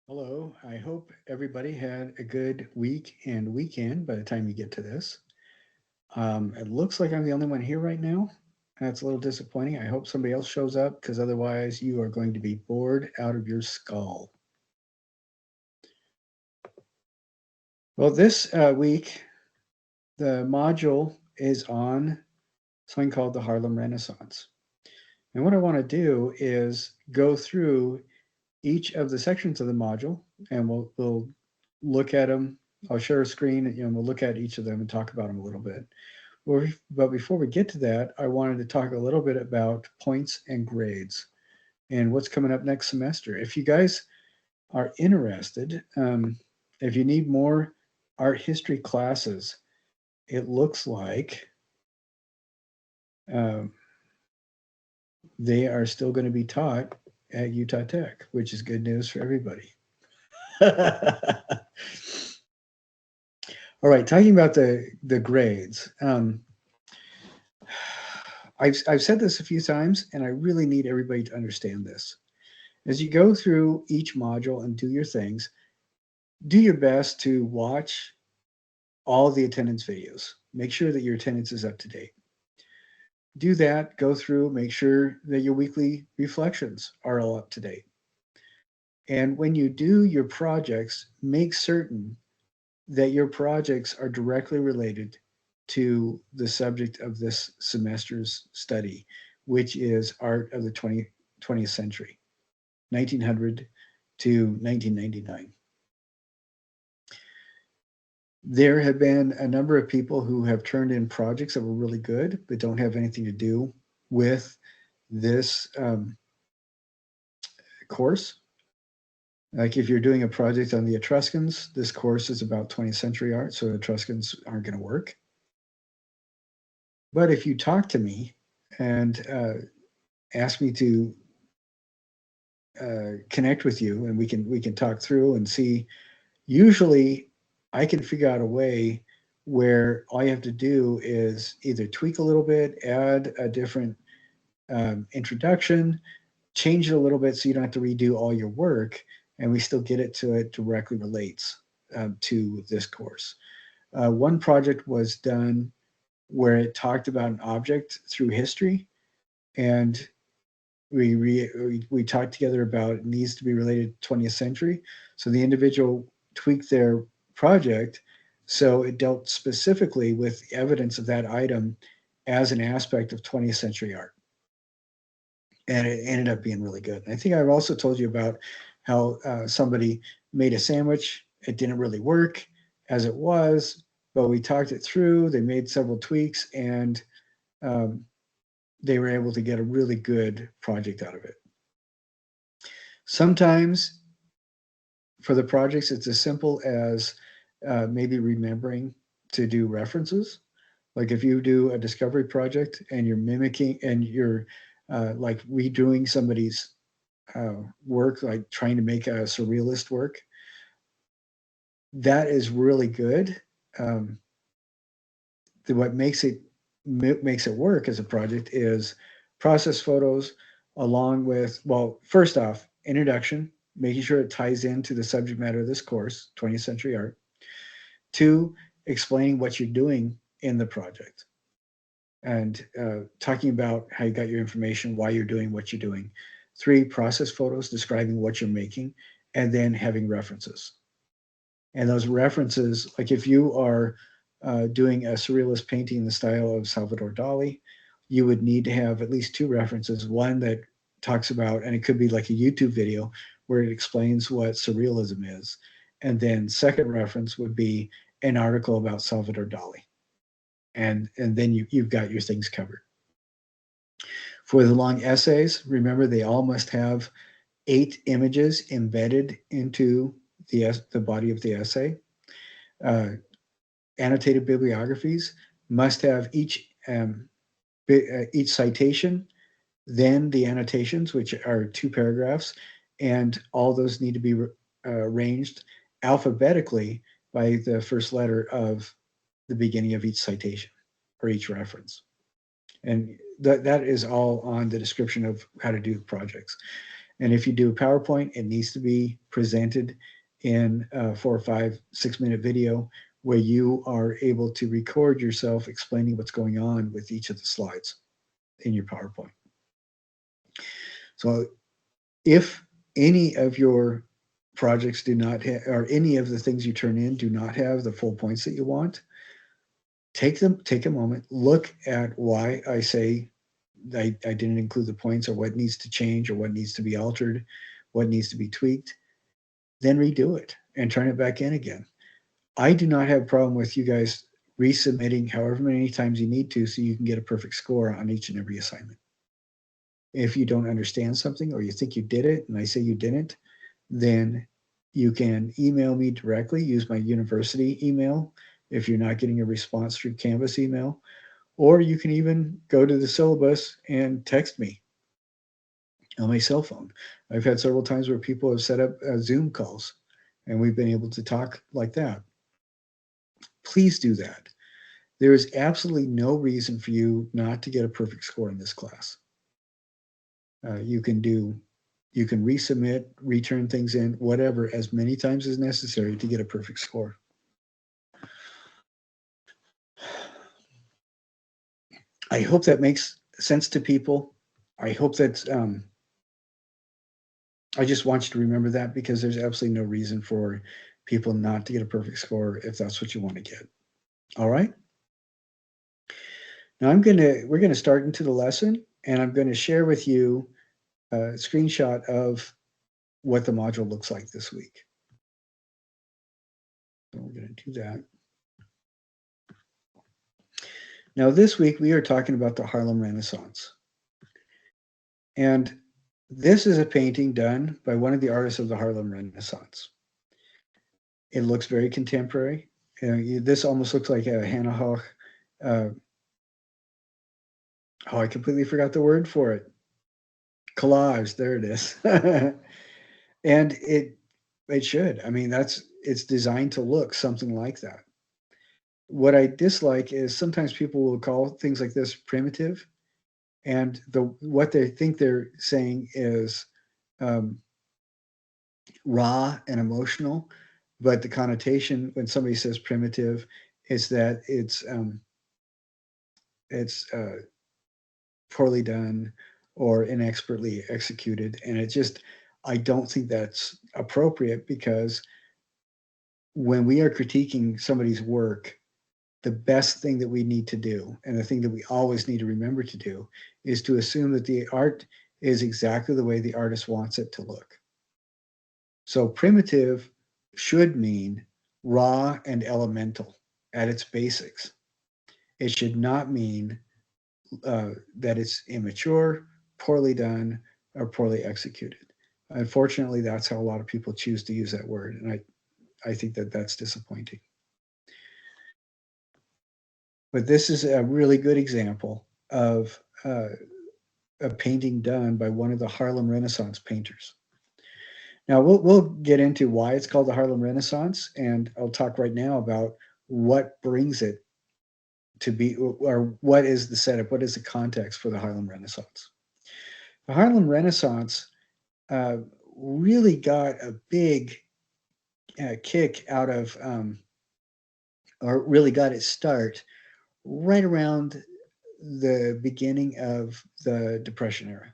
Hello, I hope everybody had a good week and weekend by the time you get to this. It looks like I'm the only one here right now. That's a little disappointing. I hope somebody else shows up because otherwise you are going to be bored out of your skull. Well, this week, the module is on something called the Harlem Renaissance. And what I want to do is go through each of the sections of the module and we'll look at them. I'll share a screen and we'll look at each of them and talk about them a little bit. But before we get to that, I wanted to talk a little bit about points and grades and what's coming up next semester. If you guys are interested, if you need more art history classes, it looks like um, they are still going to be taught at Utah Tech, which is good news for everybody. All right, talking about the grades. I've said this a few times, and I really need everybody to understand this. As you go through each module and do your things, do your best to watch all the attendance videos. Make sure that your attendance is up to date. Do that, go through, make sure that your weekly reflections are all up to date. And when you do your projects, make certain that your projects are directly related to the subject of this semester's study, which is art of the 20th century, 1900 to 1999. There have been a number of people who have turned in projects that were really good, but don't have anything to do with this course. Like if you're doing a project on the Etruscans, this course is about 20th century art, so Etruscans aren't going to work. But if you talk to me and ask me to connect with you, and we can talk through and see. Usually, I can figure out a way where all you have to do is either tweak a little bit, add a different introduction, change it a little bit so you don't have to redo all your work, and we still get it to it directly relates to this course. One project was done where it talked about an object through history, and we talked together about it needs to be related to 20th century. So the individual tweaked their project so it dealt specifically with evidence of that item as an aspect of 20th century art. And it ended up being really good. And I think I've also told you about how somebody made a sandwich. It didn't really work as it was, but we talked it through. They made several tweaks and um, they were able to get a really good project out of it. Sometimes for the projects, it's as simple as maybe remembering to do references. Like if you do a discovery project and you're mimicking and you're like redoing somebody's work, like trying to make a surrealist work, that is really good. Um, what makes it work as a project is process photos along with, well, first off, introduction, making sure it ties into the subject matter of this course, 20th century art. Two, explaining what you're doing in the project and talking about how you got your information, why you're doing what you're doing. Three, process photos describing what you're making, and then having references. And those references, like if you are doing a surrealist painting in the style of Salvador Dali, you would need to have at least two references. One that talks about, and it could be like a YouTube video where it explains what surrealism is. And then second reference would be an article about Salvador Dali. And then you've got your things covered. For the long essays, remember they all must have 8 images embedded into the body of the essay. Uh, Annotated bibliographies must have each citation, then the annotations, which are 2 paragraphs, and all those need to be arranged alphabetically by the first letter of the beginning of each citation or each reference. And that is all on the description of how to do projects. And if you do a PowerPoint, it needs to be presented in a 4 or 5, 6 minute video where you are able to record yourself explaining what's going on with each of the slides in your PowerPoint. So if any of your projects do not have, or any of the things you turn in do not have the full points that you want, take a moment, look at why I say I didn't include the points, or what needs to change, or what needs to be altered, what needs to be tweaked, then redo it and turn it back in again. I do not have a problem with you guys resubmitting however many times you need to so you can get a perfect score on each and every assignment. If you don't understand something, or you think you did it and I say you didn't, then you can email me directly, use my university email if you're not getting a response through Canvas email, or you can even go to the syllabus and text me on my cell phone. I've had several times where people have set up Zoom calls and we've been able to talk like that. Please do that. There is absolutely no reason for you not to get a perfect score in this class. You can resubmit, return things in, whatever, as many times as necessary to get a perfect score. I hope that makes sense to people. I hope that I just want you to remember that, because there's absolutely no reason for people not to get a perfect score if that's what you want to get. All right. Now we're gonna start into the lesson, and I'm going to share with you a screenshot of what the module looks like this week. So we're going to do that. Now this week we are talking about the Harlem Renaissance. And this is a painting done by one of the artists of the Harlem Renaissance. It looks very contemporary. This almost looks like a Hannah Hoch. I completely forgot the word for it. Collage. There it is. And it should. I mean, it's designed to look something like that. What I dislike is sometimes people will call things like this primitive, and what they think they're saying is raw and emotional, but the connotation when somebody says primitive is that it's poorly done or inexpertly executed, and I don't think that's appropriate, because when we are critiquing somebody's work, the best thing that we need to do, and the thing that we always need to remember to do, is to assume that the art is exactly the way the artist wants it to look. So primitive should mean raw and elemental at its basics. It should not mean that it's immature, poorly done, or poorly executed. Unfortunately, that's how a lot of people choose to use that word, and I think that that's disappointing. But this is a really good example of a painting done by one of the Harlem Renaissance painters. Now we'll get into why it's called the Harlem Renaissance, and I'll talk right now about what brings it to be, or what is the setup, what is the context for the Harlem Renaissance. The Harlem Renaissance really got a big kick out of, or really got its start right around the beginning of the Depression era,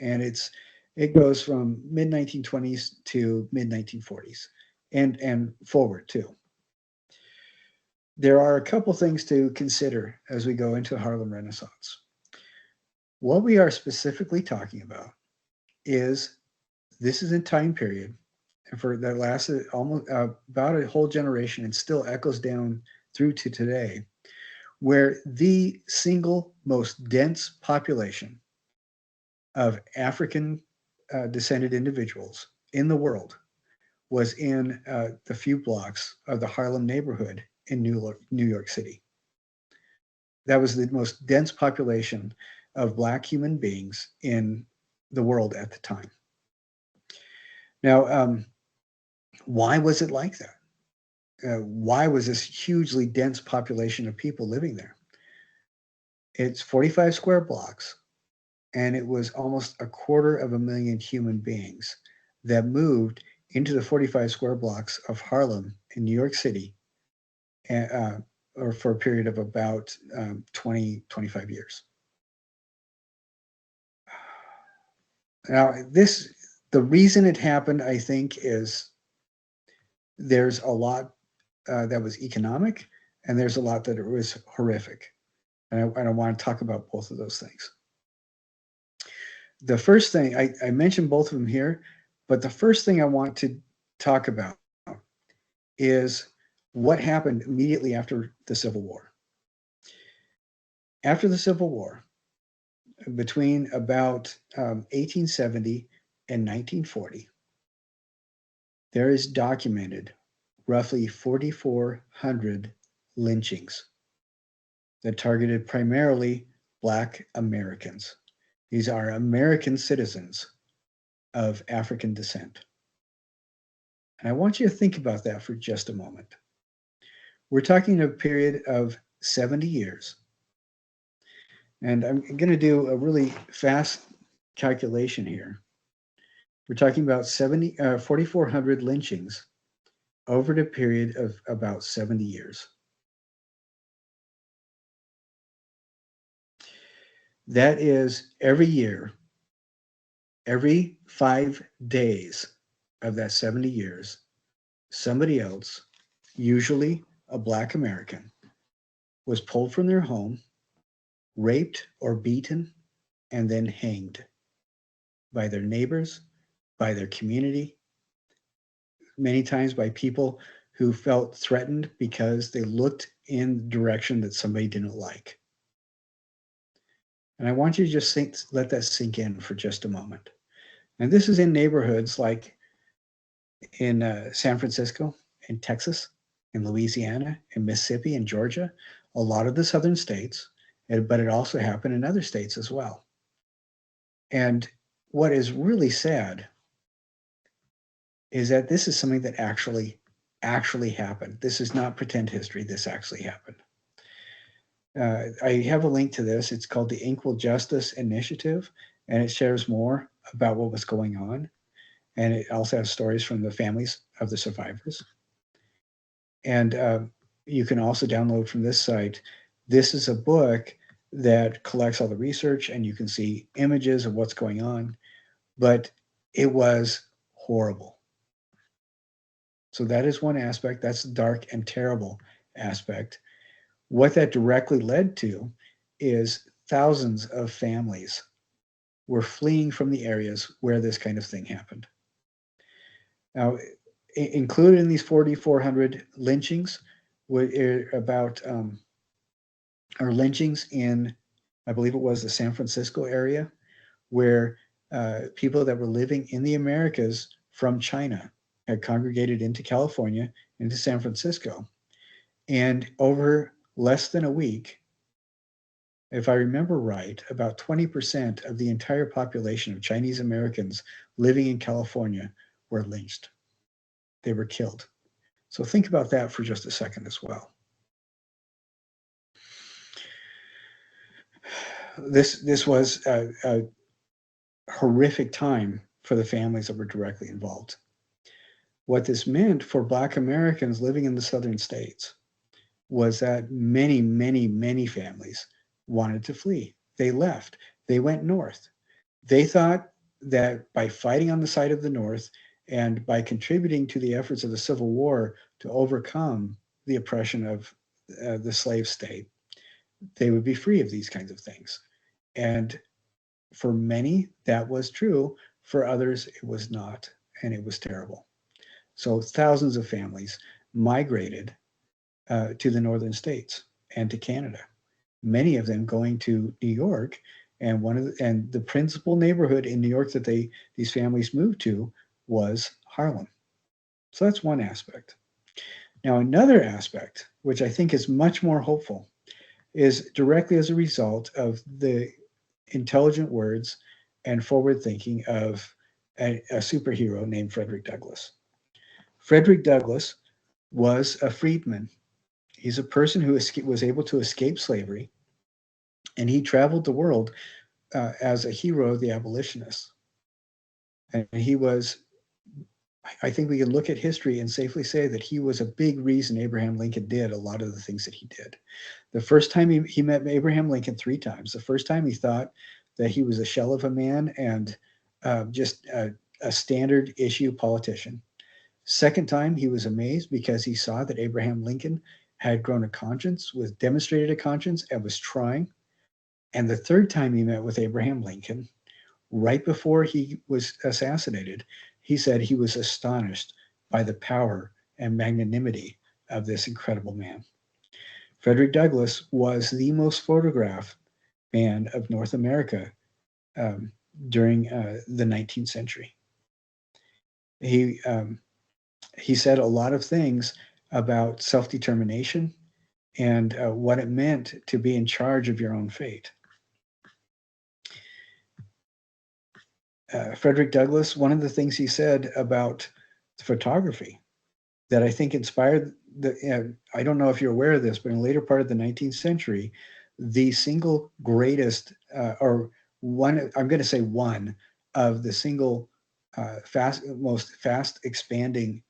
and it goes from mid 1920s to mid 1940s, and forward too. There are a couple things to consider as we go into the Harlem Renaissance. What we are specifically talking about is this is a time period, and for that lasted almost about a whole generation and still echoes down through to today, where the single most dense population of African descended individuals in the world was in the few blocks of the Harlem neighborhood in New York City. That was the most dense population of Black human beings in the world at the time. Now, why was it like that? Why was this hugely dense population of people living there? It's 45 square blocks. and it was almost 250,000 human beings that moved into the 45 square blocks of Harlem in New York City, uh, or for a period of about 20, 25 years. Now, the reason it happened, I think, is there's a lot that was economic, and there's a lot that was horrific. And I want to talk about both of those things. The first thing, I mentioned both of them here, but the first thing I want to talk about is what happened immediately after the Civil War. After the Civil War, between about 1870 and 1940, there is documented roughly 4,400 lynchings that targeted primarily Black Americans. These are American citizens of African descent. And I want you to think about that for just a moment. We're talking a period of 70 years. And I'm going to do a really fast calculation here. We're talking about 4,400 lynchings over the period of about 70 years. That is every year, every 5 days of that 70 years, somebody else, usually a Black American, was pulled from their home, raped or beaten, and then hanged by their neighbors, by their community, many times by people who felt threatened because they looked in the direction that somebody didn't like. And I want you to just let that sink in for just a moment. And this is in neighborhoods like in San Francisco, in Texas, in Louisiana, in Mississippi, in Georgia, a lot of the southern states, but it also happened in other states as well. And what is really sad is that this is something that actually happened. This is not pretend history. This actually happened. I have a link to this. It's called the Equal Justice Initiative, and it shares more about what was going on. And it also has stories from the families of the survivors. And you can also download from this site. This is a book that collects all the research, and you can see images of what's going on. But it was horrible. So that is one aspect. That's the dark and terrible aspect. What that directly led to is thousands of families were fleeing from the areas where this kind of thing happened. Now, included in these 4,400 lynchings were lynchings in, I believe it was the San Francisco area, where people that were living in the Americas from China had congregated into California, into San Francisco. And over less than a week, if I remember right, about 20% of the entire population of Chinese Americans living in California were lynched. They were killed. So think about that for just a second as well. This was a horrific time for the families that were directly involved. What this meant for Black Americans living in the southern states was that many, many, many families wanted to flee. They left. They went north. They thought that by fighting on the side of the North and by contributing to the efforts of the Civil War to overcome the oppression of the slave state, they would be free of these kinds of things. And for many, that was true. For others, it was not, and it was terrible. So thousands of families migrated to the northern states and to Canada, many of them going to New York. And the principal neighborhood in New York that these families moved to was Harlem. So that's one aspect. Now, another aspect, which I think is much more hopeful, is directly as a result of the intelligent words and forward thinking of a superhero named Frederick Douglass. Frederick Douglass was a freedman. He's a person who was able to escape slavery, and he traveled the world as a hero of the abolitionists. And he was, I think we can look at history and safely say that he was a big reason Abraham Lincoln did a lot of the things that he did. The first time he met Abraham Lincoln 3 times. The first time he thought that he was a shell of a man and just a standard issue politician. Second time, he was amazed because he saw that Abraham Lincoln had grown a conscience, was demonstrated a conscience, and was trying. And the third time he met with Abraham Lincoln, right before he was assassinated, he said he was astonished by the power and magnanimity of this incredible man. Frederick Douglass was the most photographed man of North America during the 19th century. He said a lot of things about self-determination and what it meant to be in charge of your own fate. Frederick Douglass, one of the things he said about photography that I think inspired I don't know if you're aware of this, but in the later part of the 19th century, the single greatest, or one, I'm going to say one of the single most fast expanding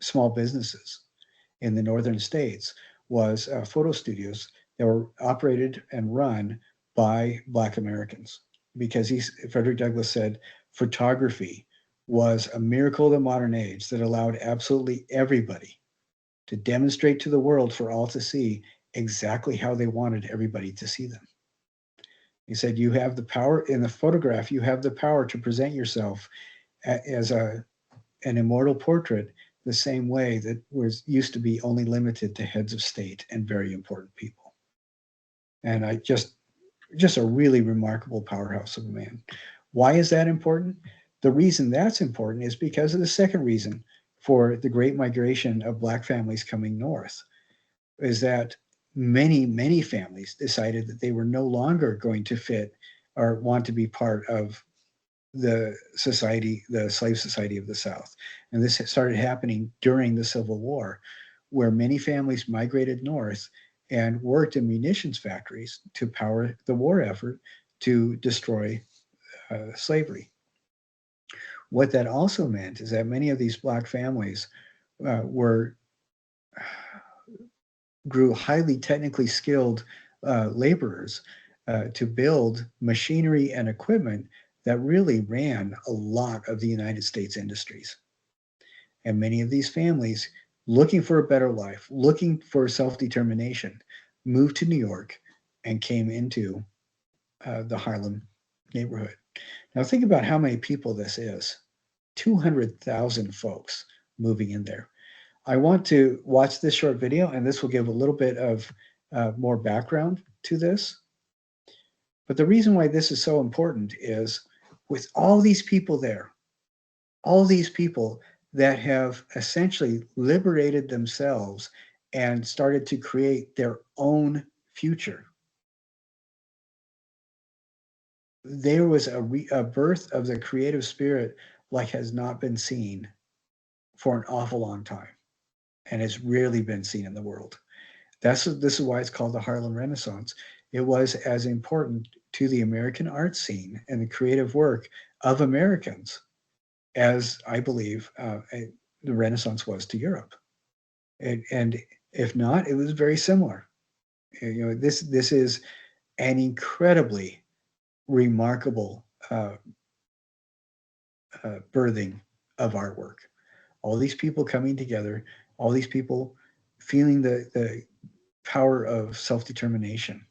small businesses in the northern states was photo studios that were operated and run by Black Americans. Because Frederick Douglass said photography was a miracle of the modern age that allowed absolutely everybody to demonstrate to the world for all to see exactly how they wanted everybody to see them. He said, you have the power in the photograph, you have the power to present yourself as an immortal portrait the same way that was used to be only limited to heads of state and very important people. And I just a really remarkable powerhouse of a man. Why is that important? The reason that's important is because of the second reason for the great migration of Black families coming north, is that many families decided that they were no longer going to fit or want to be part of the society, the slave society of the South. And this started happening during the Civil War, where many families migrated north and worked in munitions factories to power the war effort to destroy slavery. What that also meant is that many of these Black families grew highly technically skilled laborers to build machinery and equipment that really ran a lot of the United States industries. And many of these families, looking for a better life, looking for self-determination, moved to New York and came into the Harlem neighborhood. Now think about how many people this is. 200,000 folks moving in there. I want to watch this short video, and this will give a little bit of more background to this. But the reason why this is so important is with all these people there, all these people that have essentially liberated themselves and started to create their own future. There was a birth of the creative spirit like has not been seen for an awful long time, and it's rarely been seen in the world. This is why it's called the Harlem Renaissance. It was as important to the American art scene and the creative work of Americans as I believe the Renaissance was to Europe. And if not, it was very similar. You know, this is an incredibly remarkable birthing of artwork. All these people coming together, all these people feeling the power of self-determination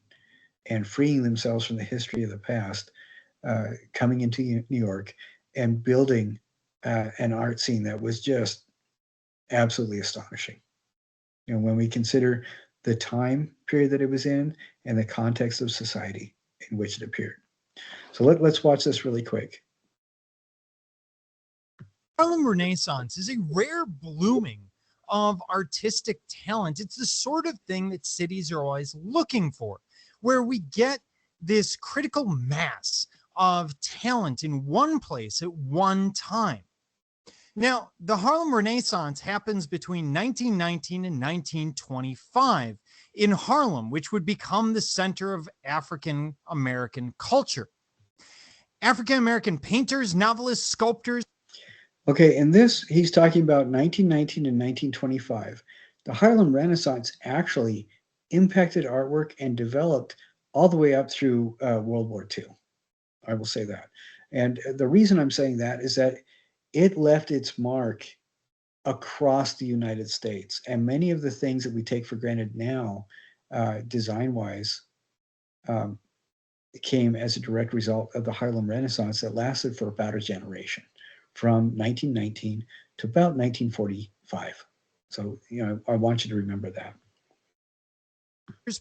and freeing themselves from the history of the past, coming into New York and building an art scene that was just absolutely astonishing. You know, when we consider the time period that it was in and the context of society in which it appeared. So let's watch this really quick. Harlem Renaissance is a rare blooming of artistic talent. It's the sort of thing that cities are always looking for, where we get this critical mass of talent in one place at one time. Now, the Harlem Renaissance happens between 1919 and 1925 in Harlem, which would become the center of African American culture. African American painters, novelists, sculptors. Okay, in this, he's talking about 1919 and 1925. The Harlem Renaissance actually impacted artwork and developed all the way up through World War II. I will say that. And the reason I'm saying that is that it left its mark across the United States. And many of the things that we take for granted now, design-wise, um, came as a direct result of the Harlem Renaissance that lasted for about a generation, from 1919 to about 1945. So, I want you to remember that.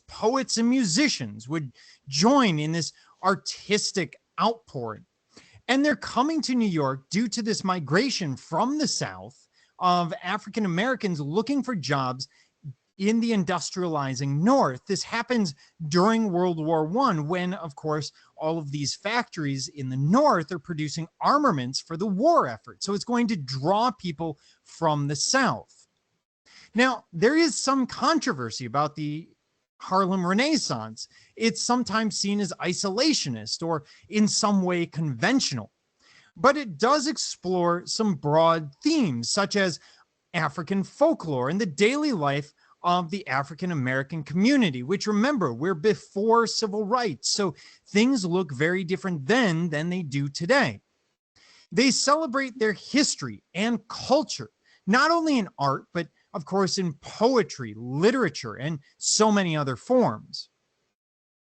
Poets and musicians would join in this artistic outpouring. And they're coming to New York due to this migration from the South of African Americans looking for jobs in the industrializing North. This happens during World War I, when, of course, all of these factories in the North are producing armaments for the war effort. So it's going to draw people from the South. Now, there is some controversy about the Harlem Renaissance. It's sometimes seen as isolationist or in some way conventional, but it does explore some broad themes such as African folklore and the daily life of the African American community, which, remember, we're before civil rights, so things look very different then than they do today. They celebrate their history and culture, not only in art, but of course in poetry, literature, and so many other forms.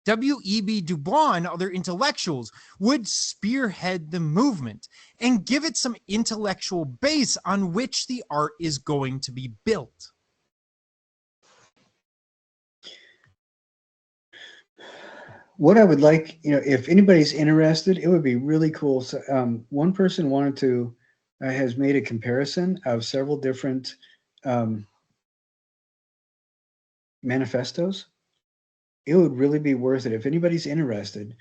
W.E.B. Du Bois and other intellectuals would spearhead the movement and give it some intellectual base on which the art is going to be built. What I would like, if anybody's interested, it would be really cool. So, one person has made a comparison of several different manifestos. It would really be worth it. If anybody's interested,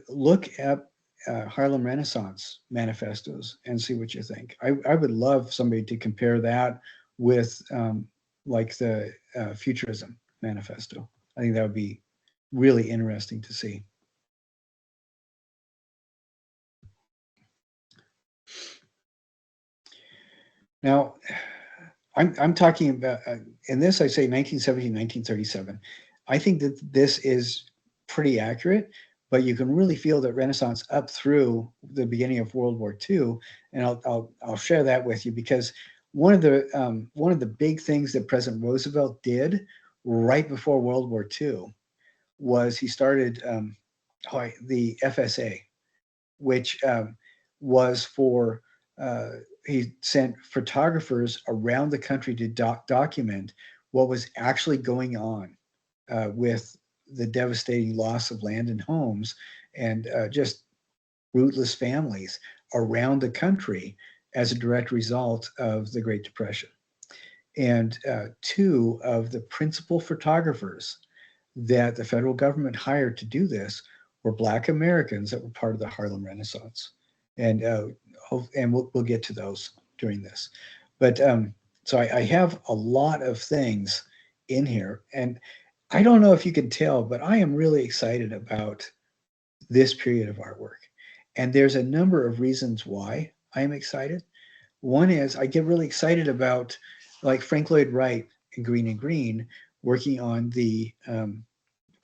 look at Harlem Renaissance manifestos and see what you think. I would love somebody to compare that with like the Futurism manifesto. I think that would be really interesting to see. Now, I'm talking about, in this I say 1917, 1937. I think that this is pretty accurate, but you can really feel that Renaissance up through the beginning of World War II, and I'll share that with you, because one of the big things that President Roosevelt did right before World War II was he started the FSA, which was for he sent photographers around the country to document what was actually going on with the devastating loss of land and homes, and just rootless families around the country as a direct result of the Great Depression. And two of the principal photographers that the federal government hired to do this were Black Americans that were part of the Harlem Renaissance. And we'll get to those during this. But so I have a lot of things in here, and I don't know if you can tell, but I am really excited about this period of artwork. And there's a number of reasons why I am excited. One is I get really excited about, like, Frank Lloyd Wright and Green working on the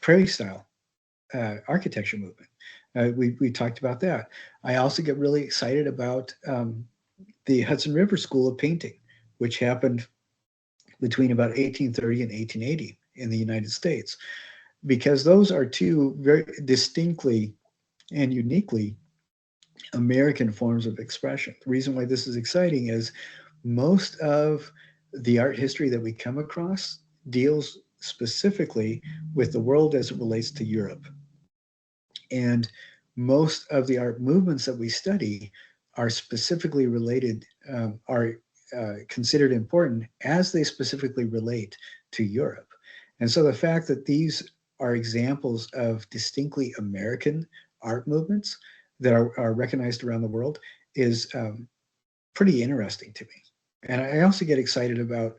prairie style architecture movement. We talked about that. I also get really excited about the Hudson River School of Painting, which happened between about 1830 and 1880 in the United States, because those are two very distinctly and uniquely American forms of expression. The reason why this is exciting is most of the art history that we come across deals specifically with the world as it relates to Europe. And most of the art movements that we study are specifically related, are considered important as they specifically relate to Europe. And so the fact that these are examples of distinctly American art movements that are recognized around the world is pretty interesting to me. And I also get excited about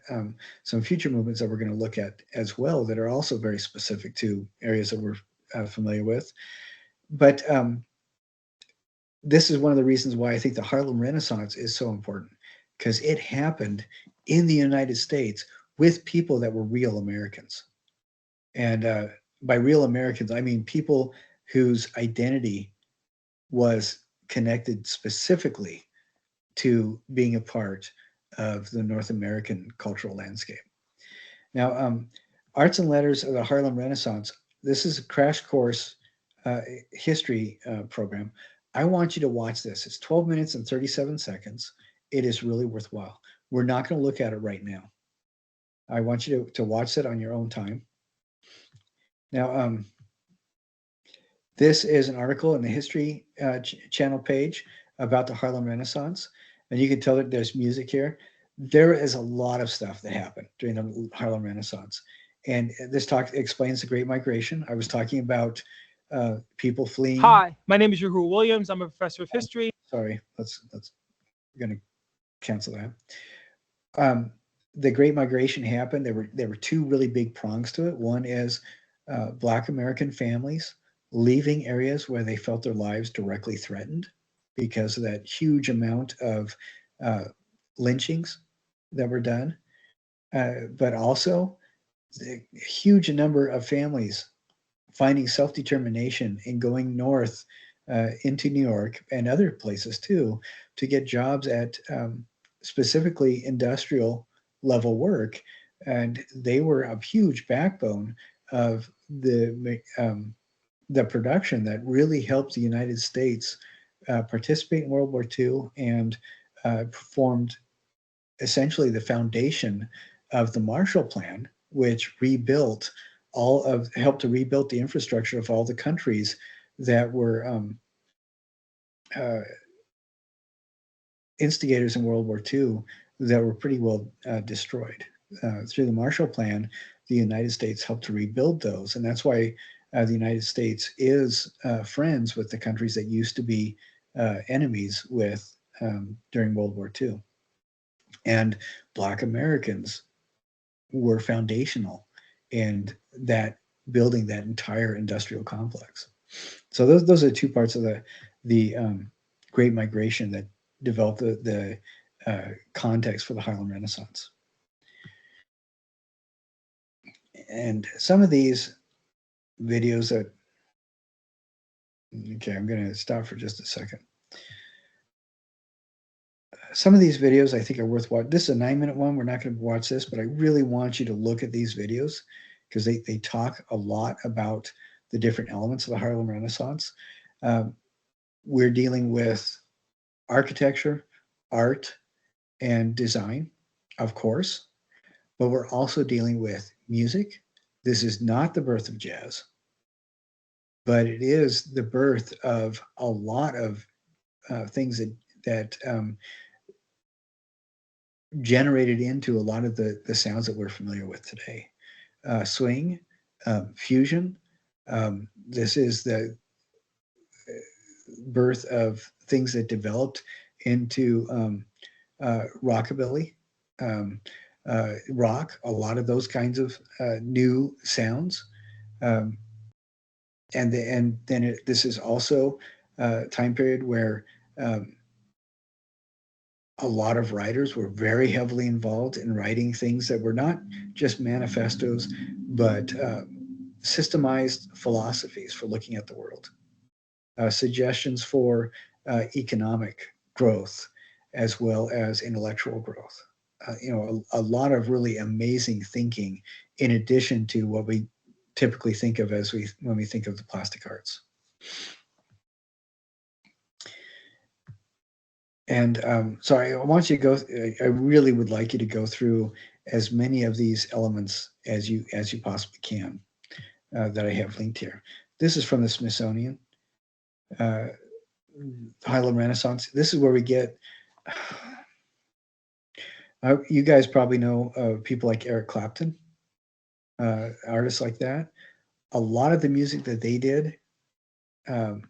some future movements that we're going to look at as well that are also very specific to areas that we're familiar with. But this is one of the reasons why I think the Harlem Renaissance is so important, because it happened in the United States with people that were real Americans. And by real Americans, I mean people whose identity was connected specifically to being a part of the North American cultural landscape. Now, Arts and Letters of the Harlem Renaissance, this is a crash course history program. I want you to watch this. It's 12 minutes and 37 seconds. It is really worthwhile. We're not going to look at it right now. I want you to watch it on your own time. Now, this is an article in the History Channel page about the Harlem Renaissance. And you can tell that there's music here. There is a lot of stuff that happened during the Harlem Renaissance. And this talk explains the Great Migration. I was talking about people fleeing. Hi, my name is Rahul Williams. I'm a professor of history. Sorry, let's going to cancel that. The Great Migration happened. There were two really big prongs to it. One is Black American families leaving areas where they felt their lives directly threatened because of that huge amount of lynchings that were done, but also a huge number of families finding self-determination and going north into New York and other places too to get jobs at specifically industrial level work. And they were a huge backbone of the production that really helped the United States participate in World War II and performed essentially the foundation of the Marshall Plan, which rebuilt helped to rebuild the infrastructure of all the countries that were uh, instigators in World War II that were pretty well destroyed. Through the Marshall Plan, the United States helped to rebuild those. And that's why the United States is friends with the countries that used to be enemies with during World War II. And Black Americans were foundational in that building that entire industrial complex. So those are the two parts of the Great Migration that developed the context for the Harlem Renaissance. And some of these videos that, okay, I'm going to stop for just a second. Some of these videos I think are worth watching. This is a 9-minute one. We're not going to watch this, but I really want you to look at these videos because they talk a lot about the different elements of the Harlem Renaissance. We're dealing with architecture, art, and design, of course, but we're also dealing with music. This is not the birth of jazz, but it is the birth of a lot of things that generated into a lot of the sounds that we're familiar with today. Swing, fusion. This is the birth of things that developed into rockabilly, rock, a lot of those kinds of new sounds. And then this is also a time period where a lot of writers were very heavily involved in writing things that were not just manifestos, but systemized philosophies for looking at the world, suggestions for economic growth as well as intellectual growth. A lot of really amazing thinking in addition to what we typically think of when we think of the plastic arts. And so I want you to go. I really would like you to go through as many of these elements as you possibly can that I have linked here. This is from the Smithsonian, Harlem Renaissance. This is where we get. You guys probably know people like Eric Clapton, artists like that. A lot of the music that they did,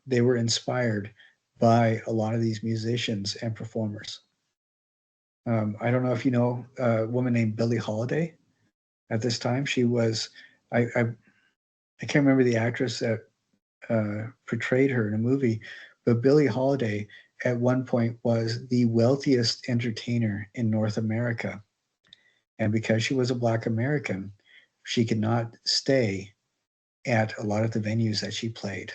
they were inspired by a lot of these musicians and performers. I don't know if you know a woman named Billie Holiday. At this time, she was I can't remember the actress that portrayed her in a movie, but Billie Holiday at one point was the wealthiest entertainer in North America. And because she was a Black American, she could not stay at a lot of the venues that she played.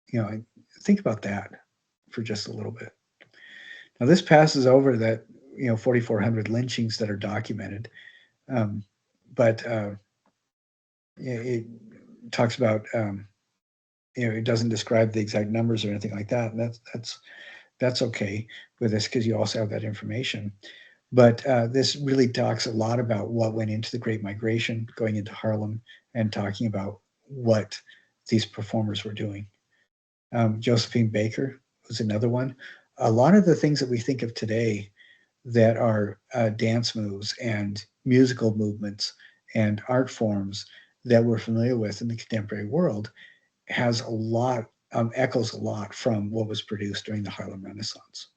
You know, think about that for just a little bit. Now, this passes over that, 4,400 lynchings that are documented. Um, but it talks about, it doesn't describe the exact numbers or anything like that. And that's okay with this because you also have that information. But this really talks a lot about what went into the Great Migration, going into Harlem, and talking about what these performers were doing. Josephine Baker was another one. A lot of the things that we think of today that are dance moves and musical movements and art forms that we're familiar with in the contemporary world has a lot, echoes a lot from what was produced during the Harlem Renaissance.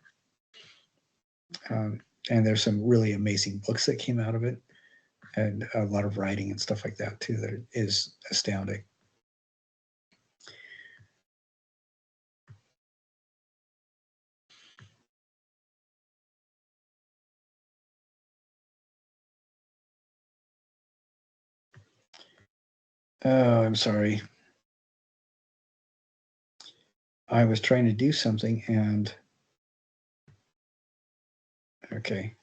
And there's some really amazing books that came out of it, and a lot of writing and stuff like that too that is astounding. Oh, I'm sorry. I was trying to do something and okay.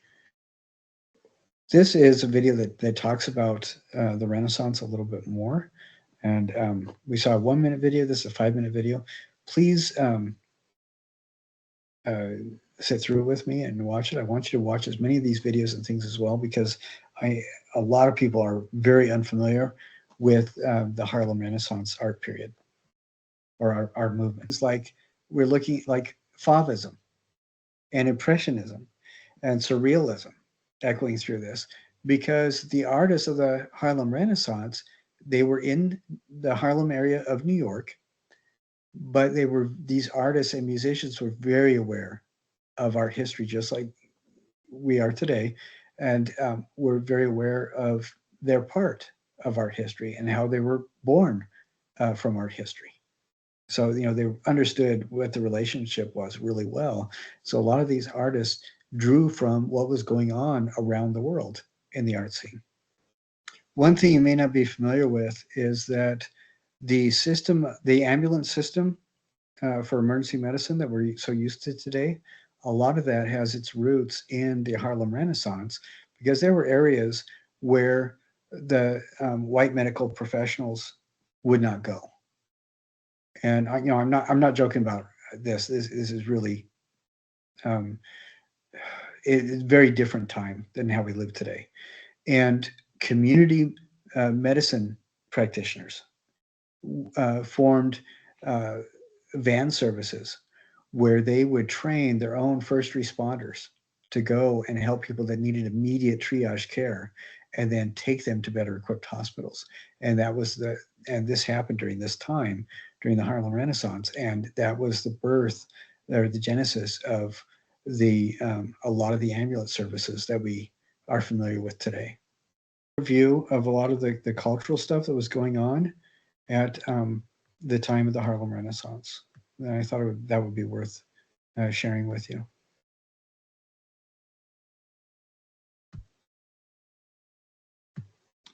This is a video that talks about the Renaissance a little bit more. And we saw a 1 minute video. This is a 5 minute video. Please sit through it with me and watch it. I want you to watch as many of these videos and things as well, because a lot of people are very unfamiliar with the Harlem Renaissance art period or art movement. It's like we're looking like Fauvism and Impressionism and Surrealism echoing through this, because the artists of the Harlem Renaissance, they were in the Harlem area of New York, but these artists and musicians were very aware of art history, just like we are today, and were very aware of their part of art history and how they were born from art history. So, they understood what the relationship was really well. So a lot of these artists drew from what was going on around the world in the art scene. One thing you may not be familiar with is that the ambulance system for emergency medicine that we're so used to today, a lot of that has its roots in the Harlem Renaissance, because there were areas where the white medical professionals would not go. And I'm not joking about this. This is really it's a very different time than how we live today. And community medicine practitioners formed van services where they would train their own first responders to go and help people that needed immediate triage care, and then take them to better equipped hospitals. And this happened during this time, during the Harlem Renaissance, and that was the birth or the genesis of a lot of the ambulance services that we are familiar with today. Review of a lot of the cultural stuff that was going on at the time of the Harlem Renaissance. And I thought that would be worth sharing with you.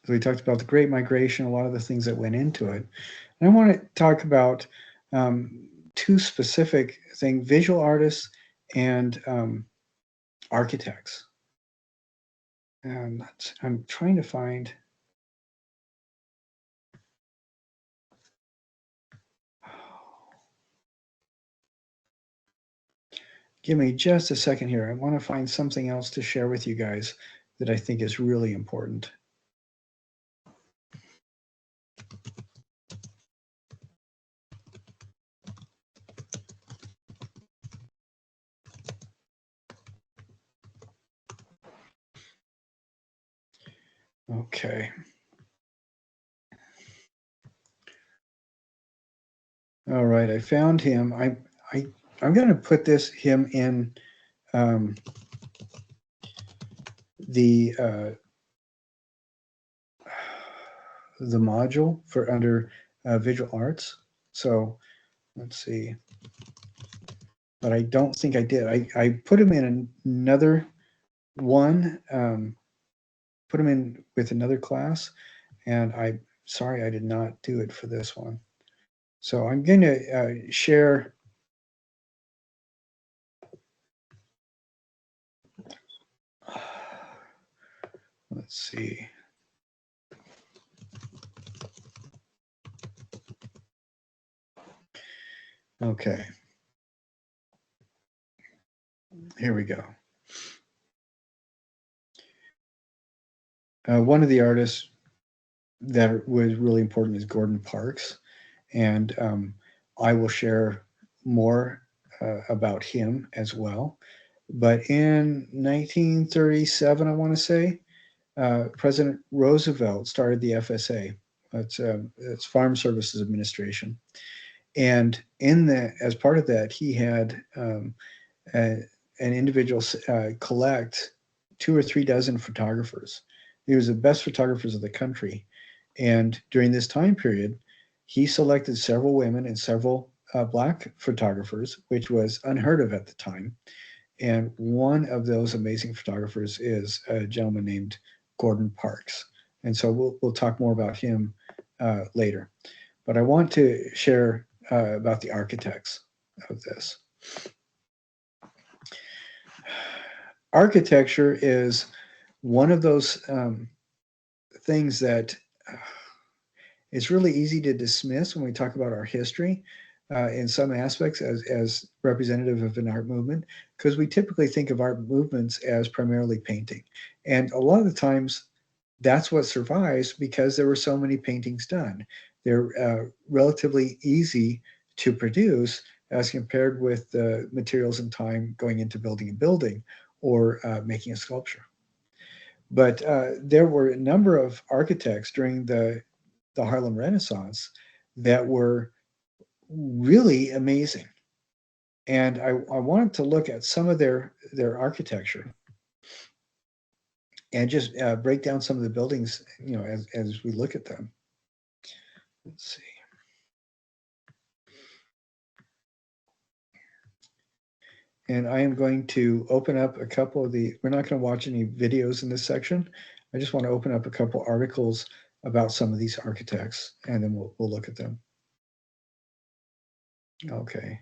So we talked about the Great Migration, a lot of the things that went into it. And I want to talk about two specific things: visual artists and architects. And I'm trying to find. Give me just a second here. I want to find something else to share with you guys that I think is really important. Okay. All right, I found him. I'm going to put him in the module for under visual arts. So let's see. But I don't think I did. I put them in another one, put them in with another class, and I'm sorry I did not do it for this one. So I'm going to share. Let's see. Okay. Here we go. One of the artists that was really important is Gordon Parks, and I will share more about him as well. But in 1937, I want to say, President Roosevelt started the FSA. It's Farm Services Administration, and as part of that, he had an individual collect 2 or 3 dozen photographers. He was the best photographers of the country, and during this time period, he selected several women and several black photographers, which was unheard of at the time. And one of those amazing photographers is a gentleman named Gordon Parks. And so we'll talk more about him later. But I want to share about the architects of this. Architecture is one of those things that it's really easy to dismiss when we talk about our history in some aspects as representative of an art movement, because we typically think of art movements as primarily painting. And a lot of the times that's what survives because there were so many paintings done. They're relatively easy to produce as compared with the materials and time going into building a building or making a sculpture. But there were a number of architects during the Harlem Renaissance that were really amazing. And I wanted to look at some of their architecture and just break down some of the buildings, as we look at them. Let's see. And I am going to open up a couple of we're not going to watch any videos in this section. I just want to open up a couple articles about some of these architects, and then we'll look at them. Okay.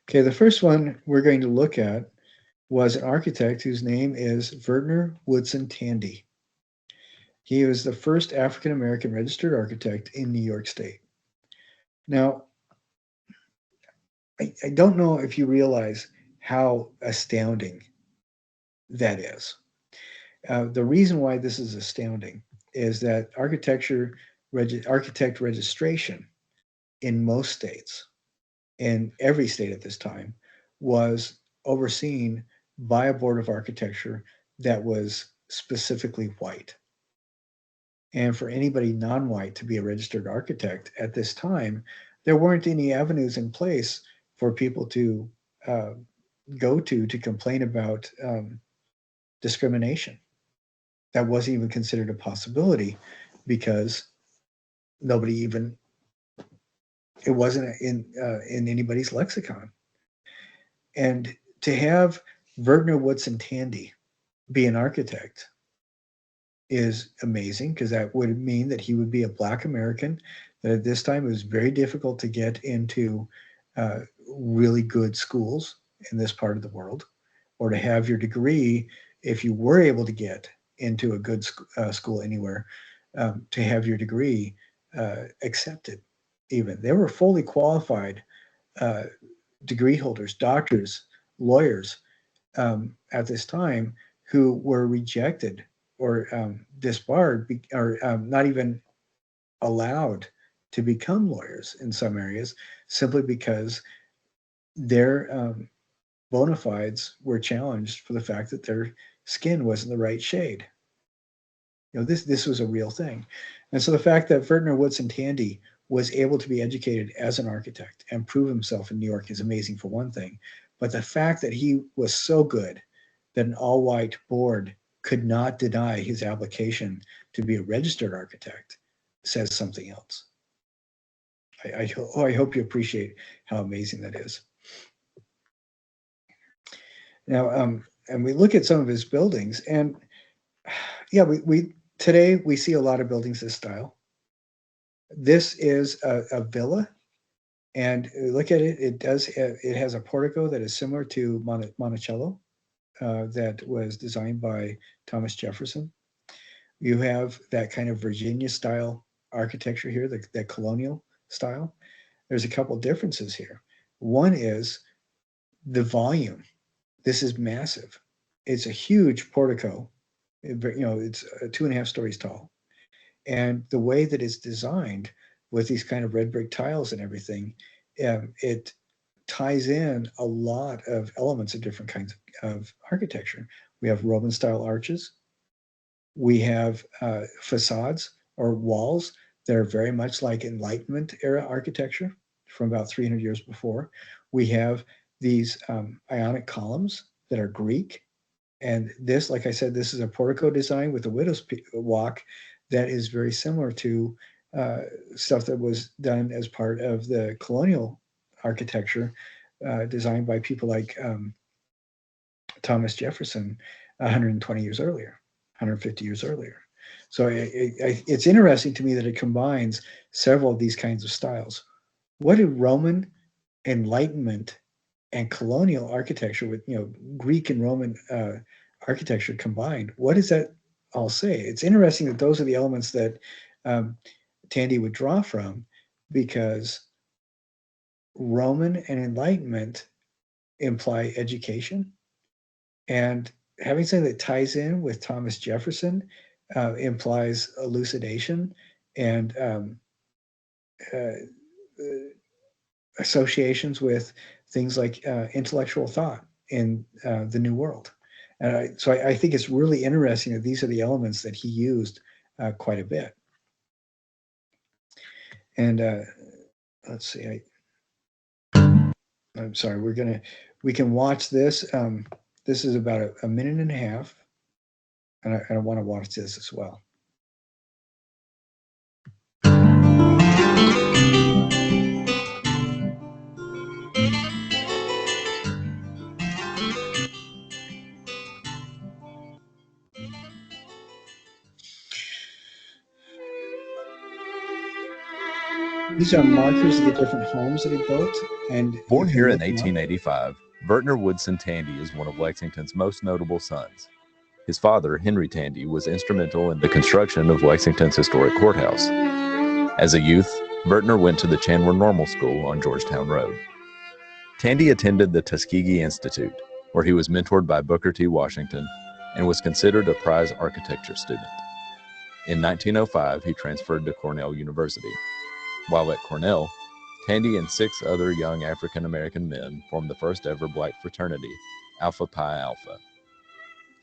Okay, the first one we're going to look at was an architect whose name is Verner Woodson Tandy. He was the first African-American registered architect in New York State. Now, I don't know if you realize how astounding that is. The reason why this is astounding is that architect registration in most states, in every state at this time, was overseen by a board of architecture that was specifically white. And for anybody non-white to be a registered architect at this time, there weren't any avenues in place for people to go to complain about discrimination. That wasn't even considered a possibility because it wasn't in anybody's lexicon. And to have Verner Woodson Tandy be an architect is amazing, because that would mean that he would be a Black American, that at this time it was very difficult to get into really good schools in this part of the world, or to have your degree, if you were able to get into a good school anywhere, to have your degree accepted. Even they were fully qualified degree holders, doctors, lawyers at this time, who were rejected or disbarred or not even allowed to become lawyers in some areas, simply because their bona fides were challenged for the fact that their skin wasn't the right shade. This was a real thing. And so the fact that Verner Woodson Tandy was able to be educated as an architect and prove himself in New York is amazing, for one thing. But the fact that he was so good that an all-white board could not deny his application to be a registered architect says something else. I hope you appreciate how amazing that is. Now, and we look at some of his buildings, and yeah, we today we see a lot of buildings this style. This is a villa, and look at it. It has a portico that is similar to Monticello, that was designed by Thomas Jefferson. You have that kind of Virginia style architecture here, the colonial style. There's a couple differences here. One is the volume. This is massive. It's a huge portico. It's 2.5 stories tall. And the way that it's designed with these kind of red brick tiles and everything, it ties in a lot of elements of different kinds of architecture. We have Roman style arches. We have facades or walls that are very much like Enlightenment era architecture from about 300 years before. We have these Ionic columns that are Greek. And this, like I said, this is a portico design with a widow's walk that is very similar to stuff that was done as part of the colonial architecture designed by people like Thomas Jefferson 120 years earlier, 150 years earlier. So it's interesting to me that it combines several of these kinds of styles. What did Roman Enlightenment and colonial architecture with Greek and Roman architecture combined? What does that all say? It's interesting that those are the elements that Tandy would draw from, because Roman and Enlightenment imply education, and having something that ties in with Thomas Jefferson implies elucidation and associations with things like intellectual thought in the New World. So I think it's really interesting that these are the elements that he used quite a bit. And let's see, I'm sorry, we can watch this. This is about a minute and a half, and I want to watch this as well. These are markers of the different homes that he built. And born here in 1885, Vertner Woodson Tandy is one of Lexington's most notable sons. His father, Henry Tandy, was instrumental in the construction of Lexington's historic courthouse. As a youth, Vertner went to the Chandler Normal School on Georgetown Road. Tandy attended the Tuskegee Institute, where he was mentored by Booker T. Washington and was considered a prize architecture student. In 1905, he transferred to Cornell University. While at Cornell, Tandy and 6 other young African-American men formed the first ever black fraternity, Alpha Pi Alpha.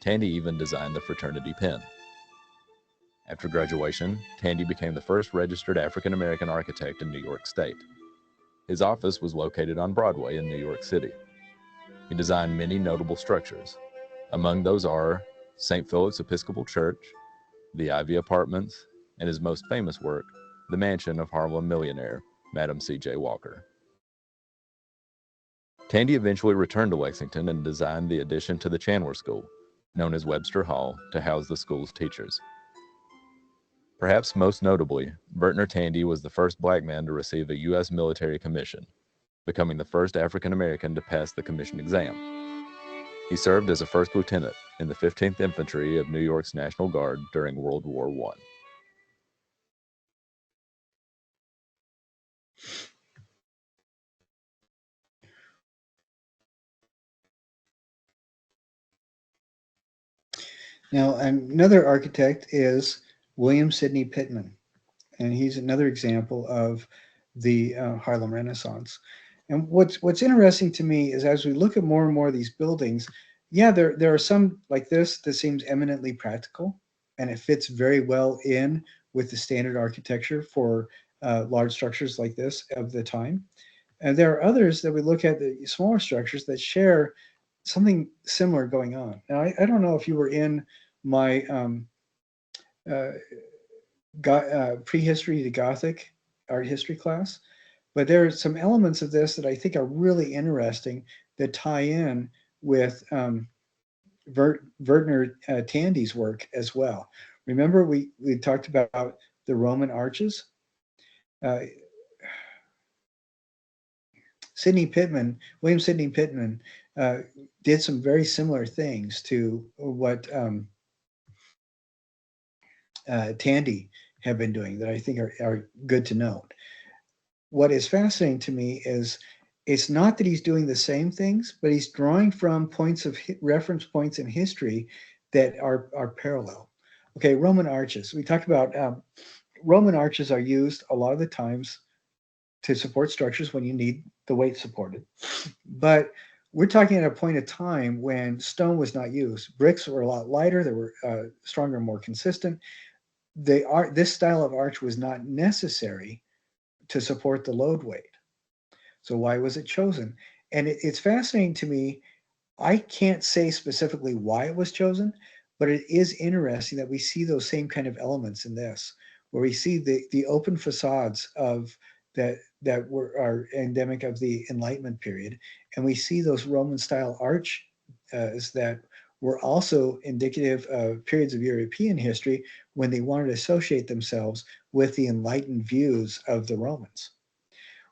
Tandy even designed the fraternity pin. After graduation, Tandy became the first registered African-American architect in New York State. His office was located on Broadway in New York City. He designed many notable structures. Among those are St. Philip's Episcopal Church, the Ivy Apartments, and his most famous work, the mansion of Harlem millionaire, Madam C.J. Walker. Tandy eventually returned to Lexington and designed the addition to the Chandler School, known as Webster Hall, to house the school's teachers. Perhaps most notably, Vertner Tandy was the first black man to receive a U.S. military commission, becoming the first African-American to pass the commission exam. He served as a first lieutenant in the 15th Infantry of New York's National Guard during World War I. Now, another architect is William Sidney Pittman, and he's another example of the Harlem Renaissance. And what's interesting to me is as we look at more and more of these buildings, yeah, there are some like this that seems eminently practical, and it fits very well in with the standard architecture for large structures like this of the time. And there are others that we look at, the smaller structures that share something similar going on. Now, I don't know if you were in my prehistory to Gothic art history class, but there are some elements of this that I think are really interesting that tie in with Werner Tandy's work as well. Remember, we talked about the Roman arches. William Sidney Pittman, did some very similar things to what Tandy have been doing that I think are good to note. What is fascinating to me is it's not that he's doing the same things, but he's drawing from reference points in history that are parallel. Okay, Roman arches. We talked about Roman arches are used a lot of the times to support structures when you need the weight supported. But we're talking at a point of time when stone was not used. Bricks were a lot lighter, they were stronger, more consistent. This style of arch was not necessary to support the load weight. So why was it chosen? And it's fascinating to me. I can't say specifically why it was chosen, but it is interesting that we see those same kind of elements in this, where we see the open facades of that are endemic of the Enlightenment period, and we see those Roman style arch that were also indicative of periods of European history when they wanted to associate themselves with the enlightened views of the Romans.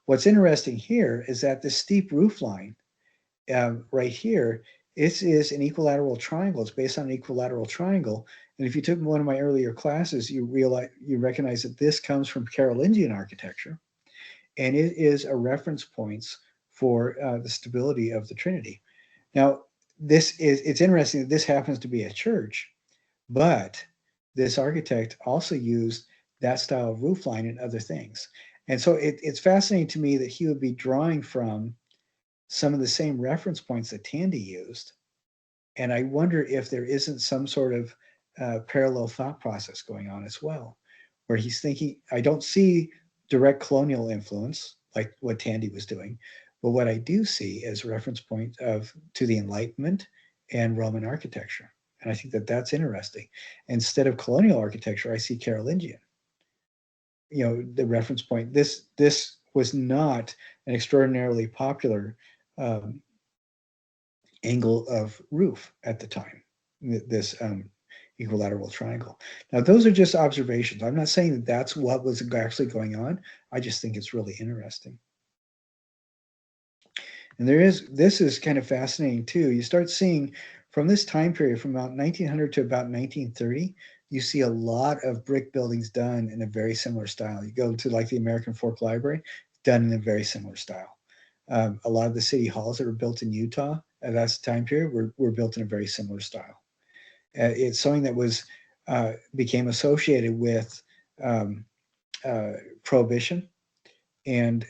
What's interesting here is that the steep roof line right here, this is an equilateral triangle. It's based on an equilateral triangle. And if you took one of my earlier classes, you recognize that this comes from Carolingian architecture, and it is a reference points for the stability of the Trinity. Now, it's interesting that this happens to be a church, but this architect also used that style of roof line and other things. And so it's fascinating to me that he would be drawing from some of the same reference points that Tandy used. And I wonder if there isn't some sort of parallel thought process going on as well, where he's thinking, I don't see direct colonial influence like what Tandy was doing, but what I do see is a reference point to the Enlightenment and Roman architecture. And I think that that's interesting. Instead of colonial architecture, I see Carolingian. The reference point. This was not an extraordinarily popular angle of roof at the time. This equilateral triangle. Now, those are just observations. I'm not saying that that's what was actually going on. I just think it's really interesting. And this is kind of fascinating too. You start seeing from this time period, from about 1900 to about 1930, you see a lot of brick buildings done in a very similar style. You go to like the American Fork Library, done in a very similar style. A lot of the city halls that were built in Utah at that time period were built in a very similar style. It's something that was became associated with prohibition and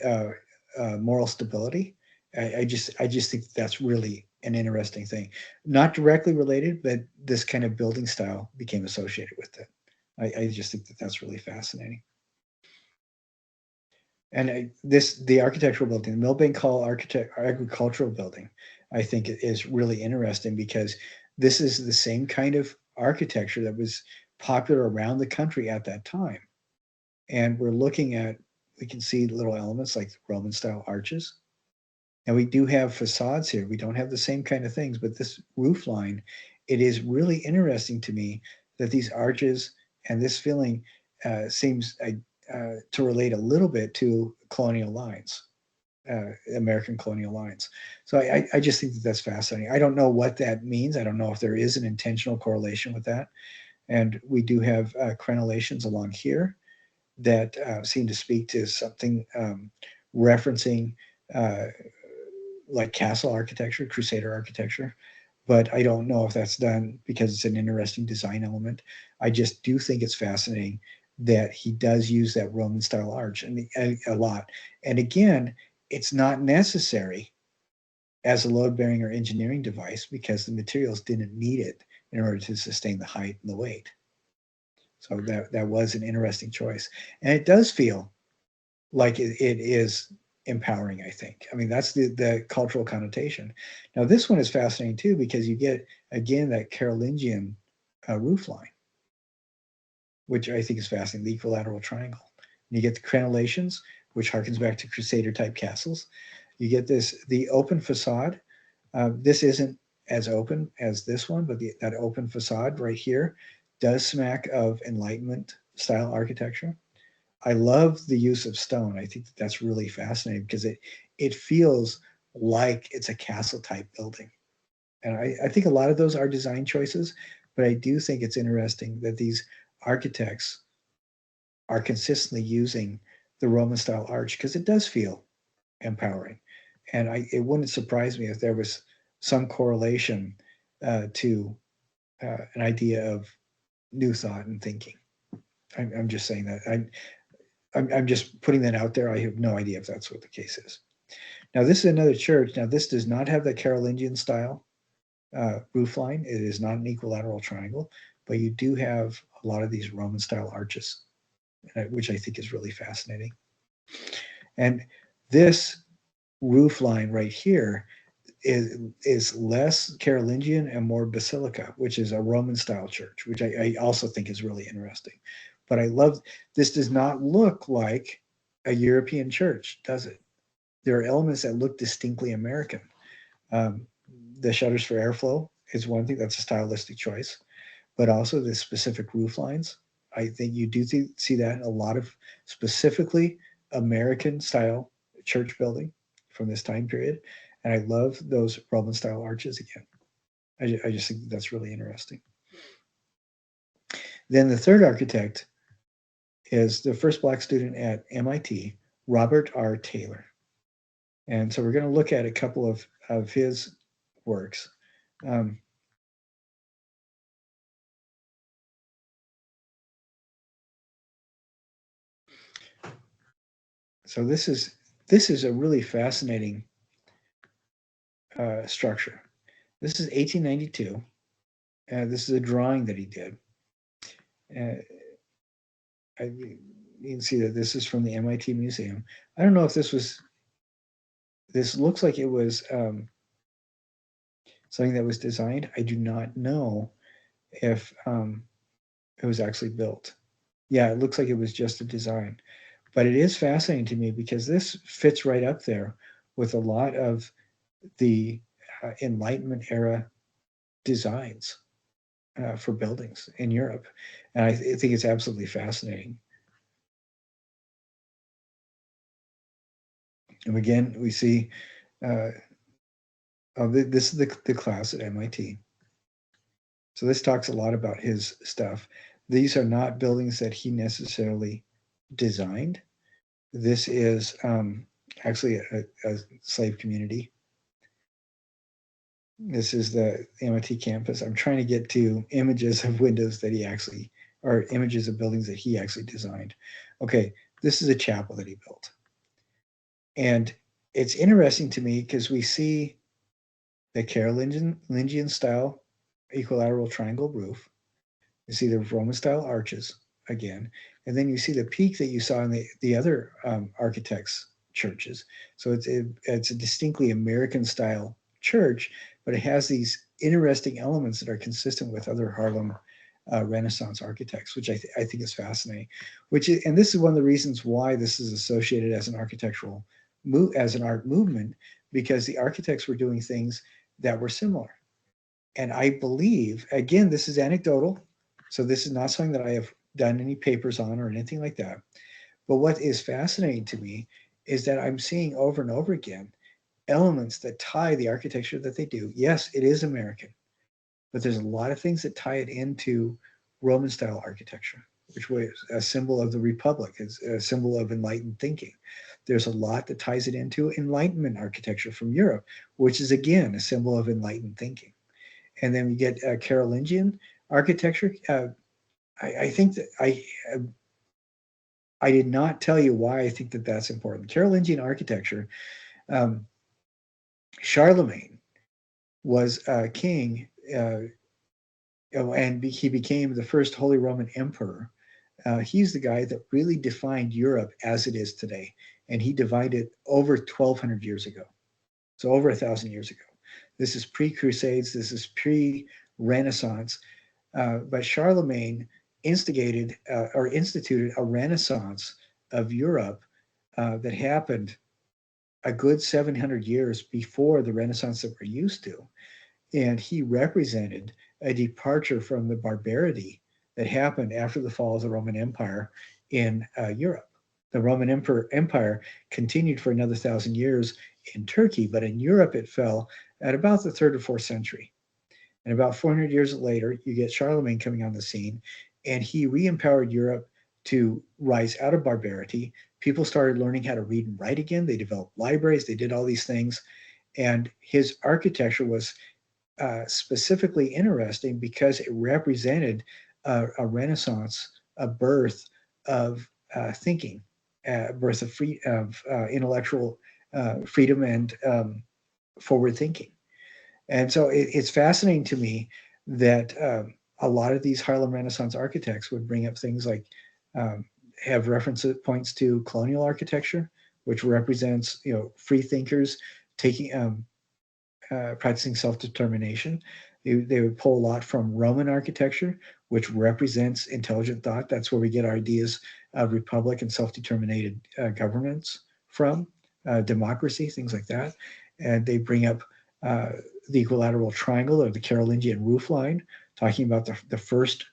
moral stability. I just think that's really an interesting thing. Not directly related, but this kind of building style became associated with it. I just think that that's really fascinating. And the architectural building, the Milbank Hall agricultural building, I think is really interesting because this is the same kind of architecture that was popular around the country at that time. And we can see little elements like Roman style arches. And we do have facades here. We don't have the same kind of things, but this roof line, it is really interesting to me that these arches and this filling seems to relate a little bit to colonial lines, American colonial lines. So I just think that that's fascinating. I don't know what that means. I don't know if there is an intentional correlation with that. And we do have crenellations along here that seem to speak to something referencing like castle architecture, Crusader architecture. But I don't know if that's done because it's an interesting design element. I just do think it's fascinating that he does use that Roman style arch a lot. And again, it's not necessary as a load bearing or engineering device because the materials didn't need it in order to sustain the height and the weight. So that was an interesting choice. And it does feel like it is empowering, I think. I mean, that's the cultural connotation. Now, this one is fascinating too, because you get, again, that Carolingian roof line, which I think is fascinating, the equilateral triangle. And you get the crenellations, which harkens back to Crusader type castles. You get the open facade. This isn't as open as this one, but that open facade right here does smack of Enlightenment style architecture. I love the use of stone. I think that's really fascinating because it feels like it's a castle type building. And I think a lot of those are design choices, but I do think it's interesting that these architects are consistently using the Roman style arch because it does feel empowering. And it wouldn't surprise me if there was some correlation to an idea of new thought and thinking. I'm just saying that. I'm just putting that out there. I have no idea if that's what the case is. Now, this is another church. Now, this does not have the Carolingian style roof line. It is not an equilateral triangle, but you do have a lot of these Roman style arches, which I think is really fascinating. And this roof line right here is less Carolingian and more Basilica, which is a Roman style church, which I also think is really interesting. But I love, this does not look like a European church, does it? There are elements that look distinctly American. The shutters for airflow is one thing, that's a stylistic choice, but also the specific roof lines. I think you do see that in a lot of specifically American style church building from this time period. And I love those Roman style arches again. I just think that's really interesting. Then the third architect is the first Black student at MIT, Robert R. Taylor. And so we're going to look at a couple of his works. So this is a really fascinating structure. This is 1892. This is a drawing that he did. You can see that this is from the MIT Museum. I don't know if this looks like it was something that was designed. I do not know if it was actually built. Yeah, it looks like it was just a design. But it is fascinating to me because this fits right up there with a lot of the Enlightenment era designs for buildings in Europe. And I think it's absolutely fascinating. And again, we see this is the class at MIT. So this talks a lot about his stuff. These are not buildings that he necessarily designed. This is actually a slave community. This is the MIT campus. I'm trying to get to images of windows that he actually, or images of buildings that he actually designed. Okay, this is a chapel that he built. And it's interesting to me because we see the Carolingian style equilateral triangle roof. You see the Roman style arches again. And then you see the peak that you saw in the other architects' churches. So it's a distinctly American style church, but it has these interesting elements that are consistent with other Harlem Renaissance architects, which I think is fascinating. And this is one of the reasons why this is associated as an architectural as an art movement, because the architects were doing things that were similar. And I believe, again, this is anecdotal, so this is not something that I have done any papers on or anything like that. But what is fascinating to me is that I'm seeing over and over again elements that tie the architecture that they do. Yes, it is American, but there's a lot of things that tie it into Roman style architecture, which was a symbol of the Republic, is a symbol of enlightened thinking. There's a lot that ties it into Enlightenment architecture from Europe, which is again a symbol of enlightened thinking. And then we get Carolingian architecture. I think that I did not tell you why I think that that's important. Carolingian architecture. Charlemagne was king, and he became the first Holy Roman Emperor. He's the guy that really defined Europe as it is today. and he divided over 1,200 years ago. So over 1,000 years ago. This is pre-Crusades. This is pre-Renaissance. But Charlemagne instigated or instituted a Renaissance of Europe that happened a good 700 years before the Renaissance that we're used to. And he represented a departure from the barbarity that happened after the fall of the Roman Empire in Europe. The Roman Empire continued for another 1,000 years in Turkey, but in Europe it fell at about the 3rd or 4th century. And about 400 years later, you get Charlemagne coming on the scene, and he re-empowered Europe to rise out of barbarity. People started learning how to read and write again. They developed libraries. They did all these things. And his architecture was specifically interesting because it represented a renaissance, a birth of thinking, a birth of intellectual freedom and forward thinking. And so it's fascinating to me that a lot of these Harlem Renaissance architects would bring up things like have reference points to colonial architecture, which represents free thinkers taking practicing self-determination. They would pull a lot from Roman architecture, which represents intelligent thought. That's where we get our ideas of republic and self-determinated governments from, democracy, things like that. And they bring up the equilateral triangle or the Carolingian roofline, talking about the first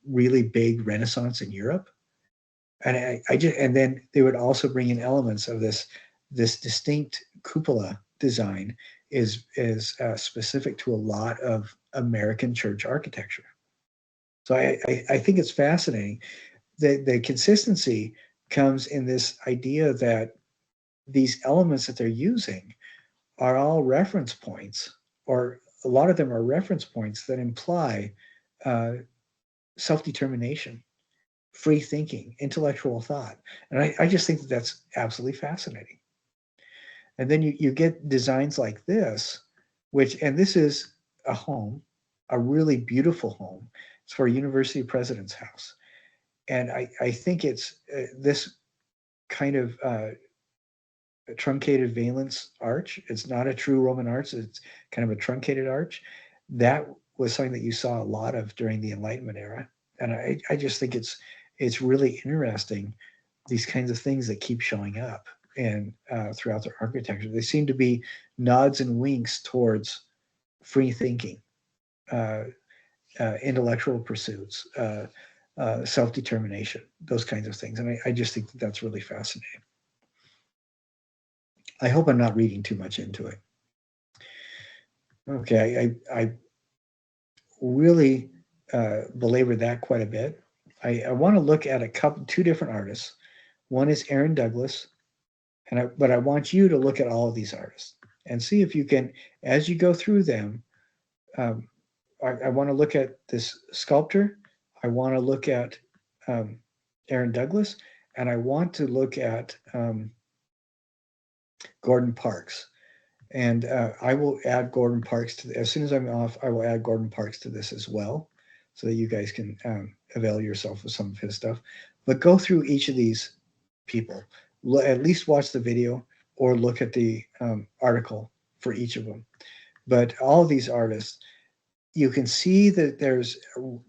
really big Renaissance in Europe. And and then they would also bring in elements of this distinct cupola design is specific to a lot of American church architecture. So I think it's fascinating. The consistency comes in this idea that these elements that they're using are all reference points, or a lot of them are reference points that imply self-determination, free thinking, intellectual thought. And I just think that that's absolutely fascinating. And then you get designs like this, and this is a home, a really beautiful home. It's for a university president's house. And I think it's this kind of truncated valence arch. It's not a true Roman arch. It's kind of a truncated arch. That was something that you saw a lot of during the Enlightenment era. And I just think it's really interesting, these kinds of things that keep showing up and throughout their architecture. They seem to be nods and winks towards free thinking, intellectual pursuits, self-determination, those kinds of things. And I just think that that's really fascinating. I hope I'm not reading too much into it. Okay, I really belabored that quite a bit. I want to look at two different artists. One is Aaron Douglas, but I want you to look at all of these artists and see if you can, as you go through them, I want to look at this sculptor. I want to look at Aaron Douglas, and I want to look at Gordon Parks. And I will add Gordon Parks as soon as I'm off, I will add Gordon Parks to this as well, so that you guys can avail yourself of some of his stuff. But go through each of these people. At least watch the video or look at the article for each of them. But all of these artists, you can see that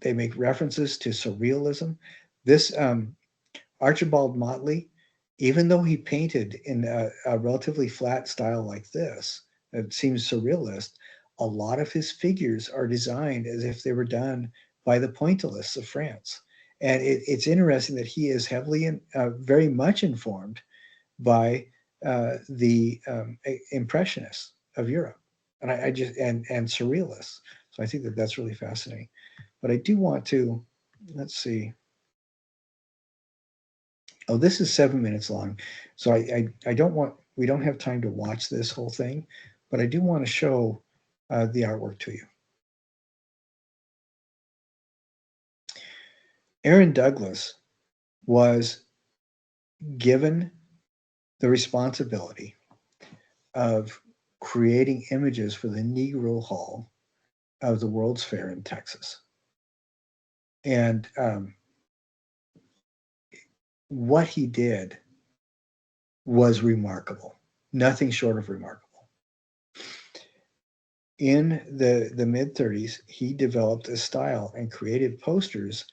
they make references to surrealism. This Archibald Motley, even though he painted in a relatively flat style like this, it seems surrealist, a lot of his figures are designed as if they were done by the pointillists of France. And it's interesting that he is heavily, very much informed by the Impressionists of Europe, and and Surrealists. So I think that that's really fascinating. But I do want to, let's see. Oh, this is 7 minutes long, so I don't want, we don't have time to watch this whole thing, but I do want to show the artwork to you. Aaron Douglas was given the responsibility of creating images for the Negro Hall of the World's Fair in Texas. And what he did was remarkable, nothing short of remarkable. In the mid-30s, he developed a style and created posters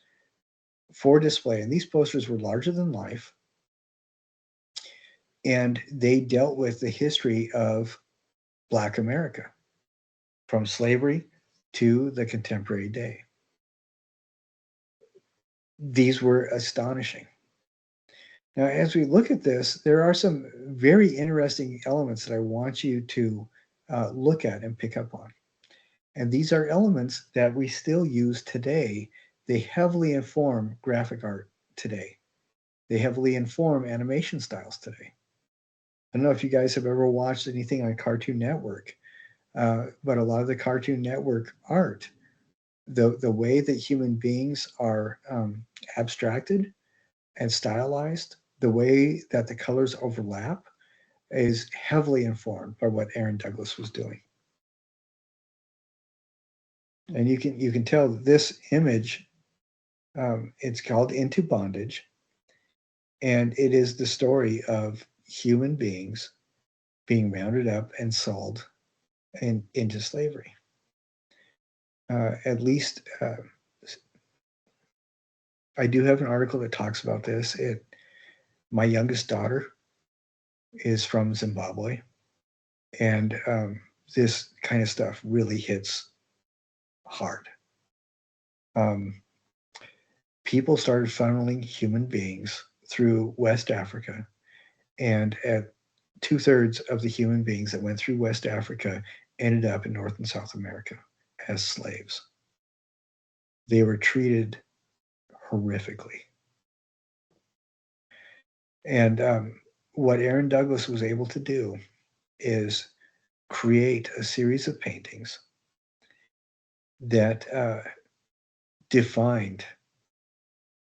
for display. And these posters were larger than life. And they dealt with the history of Black America from slavery to the contemporary day. These were astonishing. Now, as we look at this, there are some very interesting elements that I want you to look at and pick up on. And these are elements that we still use today. They heavily inform graphic art today. They heavily inform animation styles today. I don't know if you guys have ever watched anything on Cartoon Network, but a lot of the Cartoon Network art, the way that human beings are abstracted and stylized, the way that the colors overlap is heavily informed by what Aaron Douglas was doing. And you can tell this image, it's called Into Bondage, and it is the story of human beings being rounded up and sold into slavery. At least I do have an article that talks about this. My youngest daughter is from Zimbabwe, and this kind of stuff really hits hard. People started funneling human beings through West Africa, and at 2/3 of the human beings that went through West Africa ended up in North and South America as slaves. They were treated horrifically. And what Aaron Douglas was able to do is create a series of paintings that defined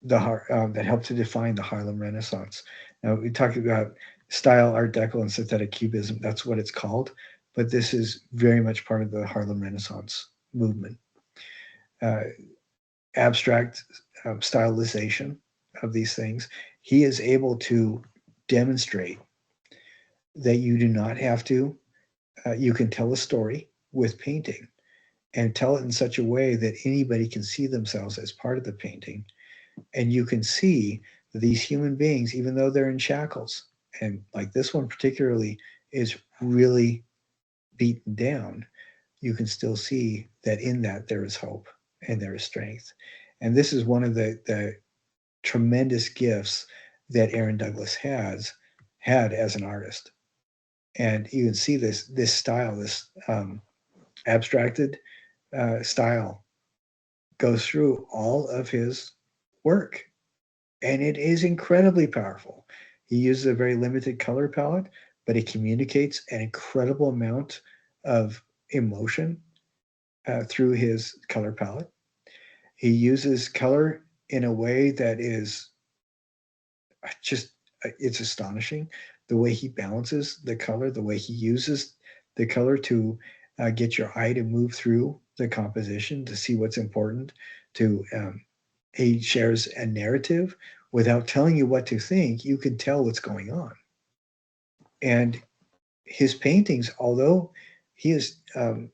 that helped to define the Harlem Renaissance. Now, we talk about style, Art Deco, and synthetic cubism. That's what it's called. But this is very much part of the Harlem Renaissance movement. Abstract stylization of these things. He is able to demonstrate that you do not have to, you can tell a story with painting and tell it in such a way that anybody can see themselves as part of the painting. And you can see that these human beings, even though they're in shackles, and like this one particularly is really beaten down, you can still see that in that there is hope and there is strength. And this is one of the tremendous gifts that Aaron Douglas had as an artist. And you can see this style, this abstracted style goes through all of his work. And it is incredibly powerful. He uses a very limited color palette, but it communicates an incredible amount of emotion through his color palette. He uses color in a way that is just, it's astonishing. The way he balances the color, the way he uses the color to get your eye to move through the composition, to see what's important, he shares a narrative without telling you what to think. You can tell what's going on. And his paintings, although he is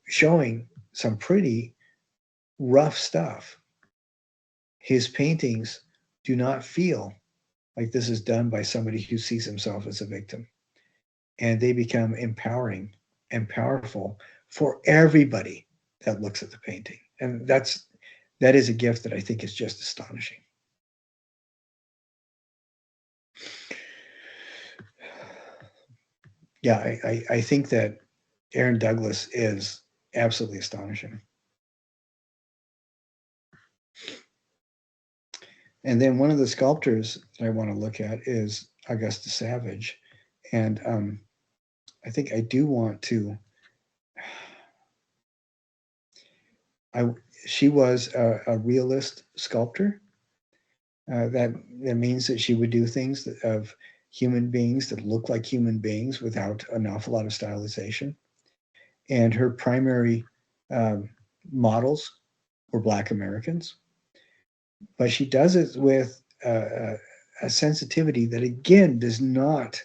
showing some pretty rough stuff, his paintings do not feel like this is done by somebody who sees himself as a victim. And they become empowering and powerful for everybody that looks at the painting. And that is a gift that I think is just astonishing. Yeah, I think that Aaron Douglas is absolutely astonishing. And then one of the sculptors that I want to look at is Augusta Savage. And I think I do want to, she was a realist sculptor. That means that she would do things of human beings that look like human beings without an awful lot of stylization. And her primary models were Black Americans. But she does it with a sensitivity that, again, does not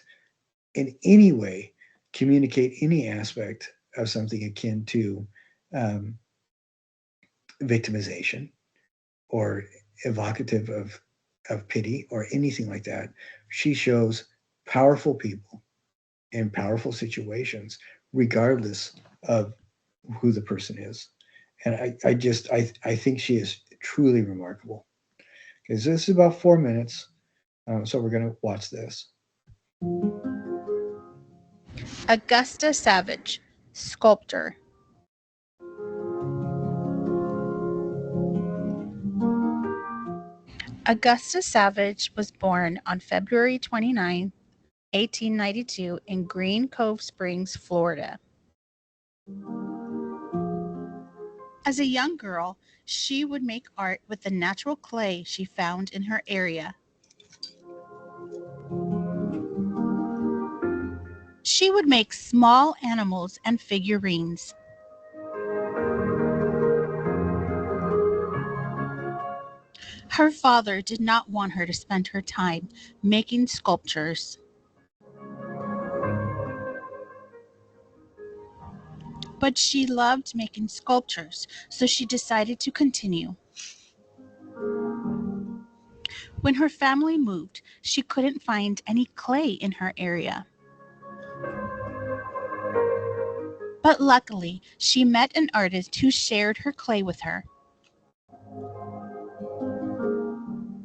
in any way communicate any aspect of something akin to um, victimization or evocative of pity or anything like that. She shows powerful people in powerful situations, regardless of who the person is. And I think she is truly remarkable. Because this is about 4 minutes, so we're going to watch this. Augusta Savage, sculptor. Augusta Savage was born on February 29, 1892, in Green Cove Springs, Florida. As a young girl, she would make art with the natural clay she found in her area. She would make small animals and figurines. Her father did not want her to spend her time making sculptures. But she loved making sculptures, so she decided to continue. When her family moved, she couldn't find any clay in her area. But luckily, she met an artist who shared her clay with her.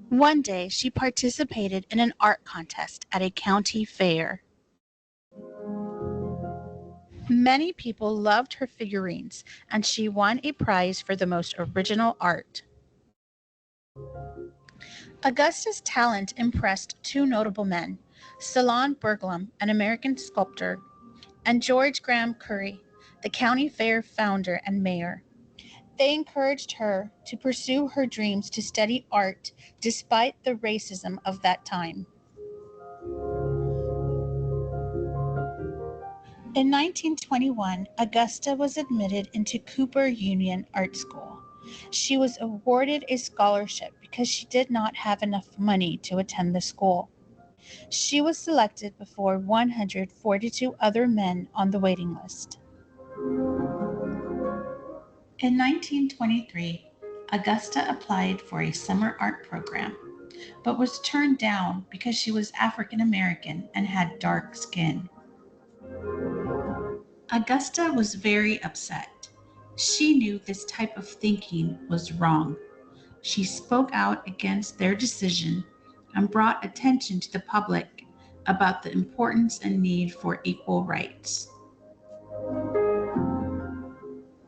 One day, she participated in an art contest at a county fair. Many people loved her figurines, and she won a prize for the most original art. Augusta's talent impressed two notable men, Solon Berglund, an American sculptor, and George Graham Curry, the county fair founder and mayor. They encouraged her to pursue her dreams to study art despite the racism of that time. In 1921, Augusta was admitted into Cooper Union Art School. She was awarded a scholarship because she did not have enough money to attend the school. She was selected before 142 other men on the waiting list. In 1923, Augusta applied for a summer art program, but was turned down because she was African American and had dark skin. Augusta was very upset. She knew this type of thinking was wrong. She spoke out against their decision and brought attention to the public about the importance and need for equal rights.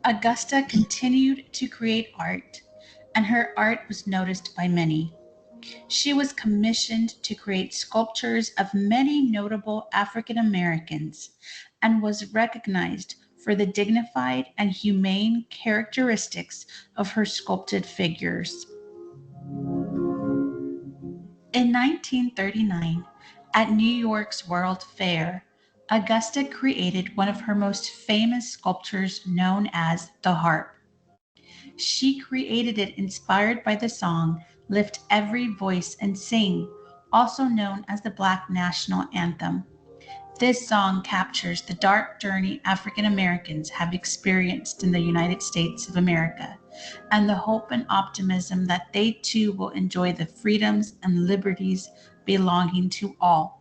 Augusta continued to create art, and her art was noticed by many. She was commissioned to create sculptures of many notable African Americans and was recognized for the dignified and humane characteristics of her sculpted figures. In 1939, at New York's World Fair, Augusta created one of her most famous sculptures known as the harp. She created it inspired by the song Lift Every Voice and Sing, also known as the Black National Anthem. This song captures the dark journey African Americans have experienced in the United States of America and the hope and optimism that they too will enjoy the freedoms and liberties belonging to all.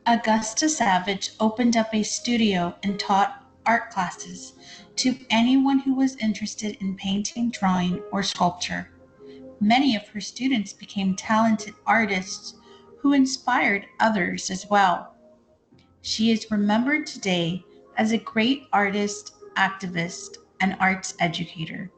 Augusta Savage opened up a studio and taught art classes to anyone who was interested in painting, drawing, or sculpture. Many of her students became talented artists who inspired others as well. She is remembered today as a great artist, activist, and arts educator.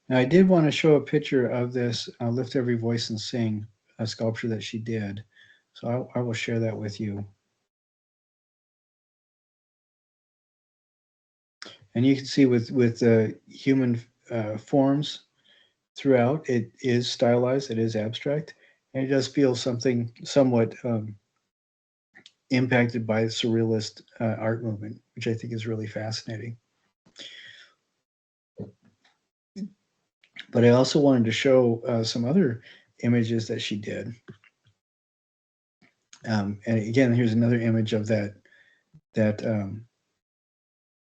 Now, I did want to show a picture of this Lift Every Voice and Sing, a sculpture that she did. So I will share that with you. And you can see with human forms throughout, it is stylized, it is abstract, and it does feel something somewhat impacted by the surrealist art movement, which I think is really fascinating. But I also wanted to show some other images that she did. And again, here's another image of that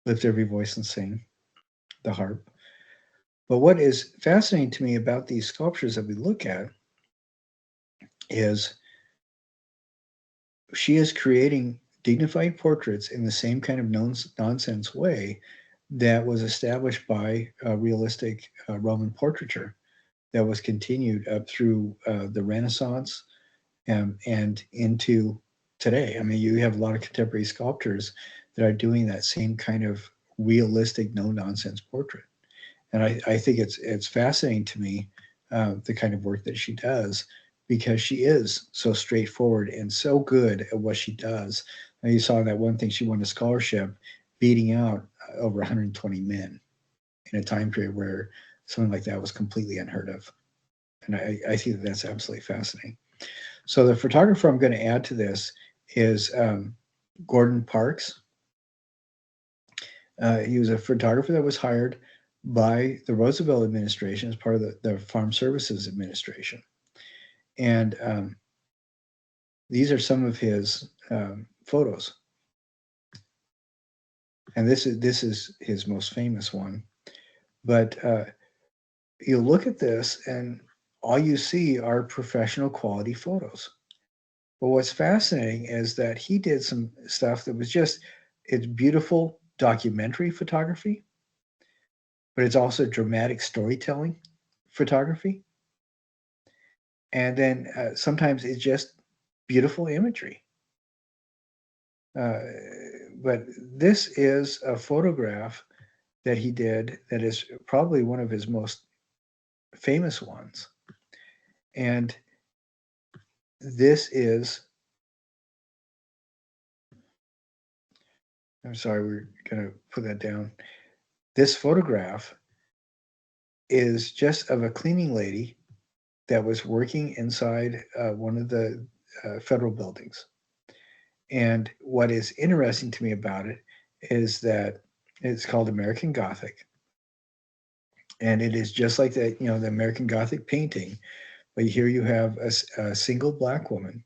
Lift Every Voice and Sing, the harp. But what is fascinating to me about these sculptures that we look at is she is creating dignified portraits in the same kind of nonsense way that was established by realistic Roman portraiture that was continued up through the Renaissance and into today. I mean, you have a lot of contemporary sculptors that are doing that same kind of realistic, no-nonsense portrait. And I think it's fascinating to me, the kind of work that she does, because she is so straightforward and so good at what she does. And you saw that one thing, she won a scholarship beating out over 120 men in a time period where something like that was completely unheard of. And I think that that's absolutely fascinating. So the photographer I'm going to add to this is Gordon Parks. He was a photographer that was hired by the Roosevelt administration as part of the Farm Services Administration. And these are some of his photos. And this is his most famous one. But you look at this and all you see are professional quality photos. But what's fascinating is that he did some stuff that was just, it's beautiful documentary photography, but it's also dramatic storytelling photography. And then sometimes it's just beautiful imagery. But this is a photograph that he did that is probably one of his most famous ones. And this is, I'm sorry, we're going to put that down. This photograph is just of a cleaning lady that was working inside one of the federal buildings. And what is interesting to me about it is that it's called American Gothic. And it is just like that, the American Gothic painting. But here you have a single Black woman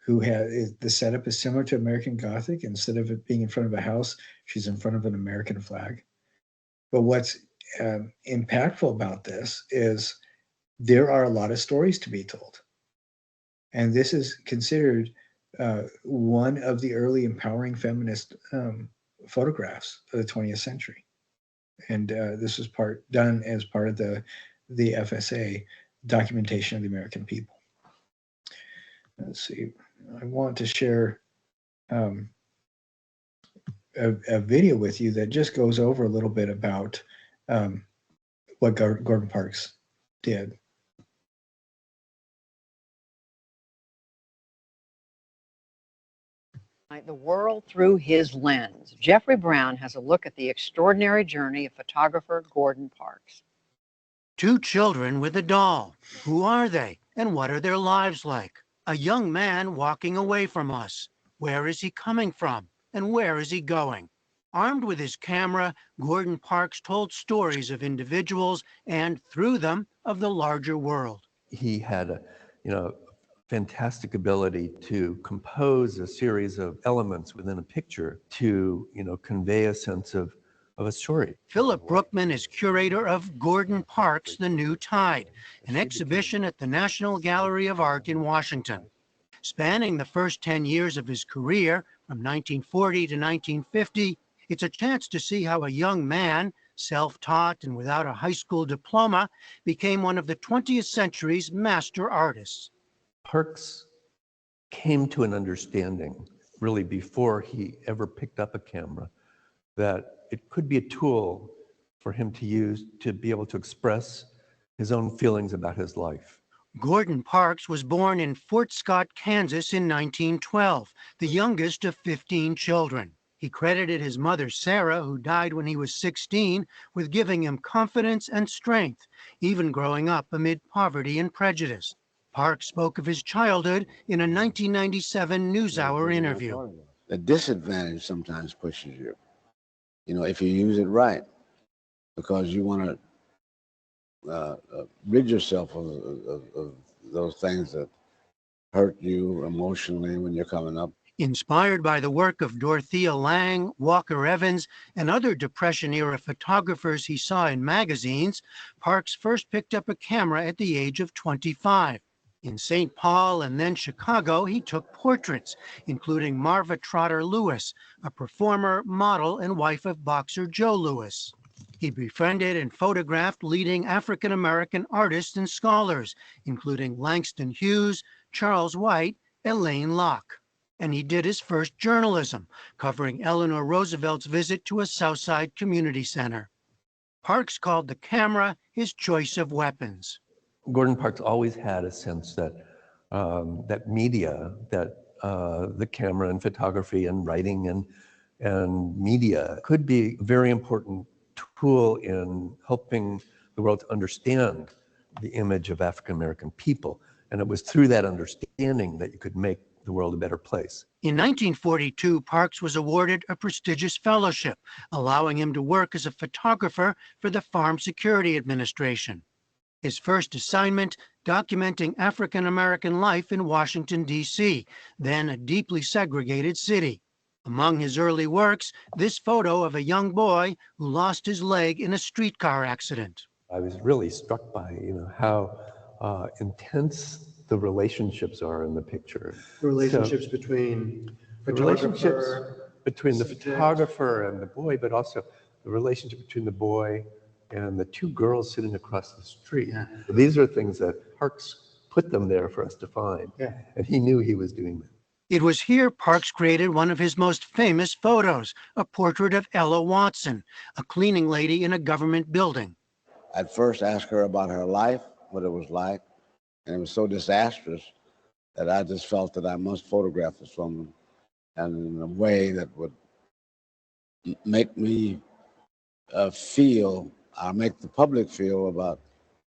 who has, the setup is similar to American Gothic. Instead of it being in front of a house, she's in front of an American flag. But what's impactful about this is there are a lot of stories to be told. And this is considered one of the early empowering feminist photographs of the 20th century. And this was done as part of the FSA documentation of the American people. Let's see, I want to share a video with you that just goes over a little bit about what Gordon Parks did. The world through his lens. Jeffrey Brown has a look at the extraordinary journey of photographer Gordon Parks. Two children with a doll. Who are they, and what are their lives like? A young man walking away from us. Where is he coming from, and where is he going? Armed with his camera, Gordon Parks told stories of individuals and, through them, of the larger world. He had a, fantastic ability to compose a series of elements within a picture to, convey a sense of a story. Philip Brookman is curator of Gordon Parks' The New Tide, an exhibition at the National Gallery of Art in Washington. Spanning the first 10 years of his career, from 1940 to 1950, it's a chance to see how a young man, self-taught and without a high school diploma, became one of the 20th century's master artists. Parks came to an understanding, really before he ever picked up a camera, that it could be a tool for him to use to be able to express his own feelings about his life. Gordon Parks was born in Fort Scott, Kansas in 1912, the youngest of 15 children. He credited his mother, Sarah, who died when he was 16, with giving him confidence and strength, even growing up amid poverty and prejudice. Parks spoke of his childhood in a 1997 NewsHour interview. The disadvantage sometimes pushes you, if you use it right, because you want to rid yourself of those things that hurt you emotionally when you're coming up. Inspired by the work of Dorothea Lange, Walker Evans, and other Depression-era photographers he saw in magazines, Parks first picked up a camera at the age of 25. In St. Paul and then Chicago, he took portraits, including Marva Trotter Lewis, a performer, model, and wife of boxer Joe Louis. He befriended and photographed leading African-American artists and scholars, including Langston Hughes, Charles White, Elaine Locke. And he did his first journalism, covering Eleanor Roosevelt's visit to a Southside community center. Parks called the camera his choice of weapons. Gordon Parks always had a sense that that media, that the camera and photography and writing and media could be a very important tool in helping the world to understand the image of African American people. And it was through that understanding that you could make the world a better place. In 1942, Parks was awarded a prestigious fellowship, allowing him to work as a photographer for the Farm Security Administration. His first assignment, documenting African American life in Washington, D.C., then a deeply segregated city. Among his early works, this photo of a young boy who lost his leg in a streetcar accident. I was really struck by, how intense the relationships are in the picture. The relationships between the photographer and the boy, but also the relationship between the boy and the two girls sitting across the street. Yeah. These are things that Parks put them there for us to find. Yeah. And he knew he was doing that. It was here Parks created one of his most famous photos, a portrait of Ella Watson, a cleaning lady in a government building. I'd first ask her about her life, what it was like, and it was so disastrous that I just felt that I must photograph this woman, and in a way that would make me feel, or make the public feel about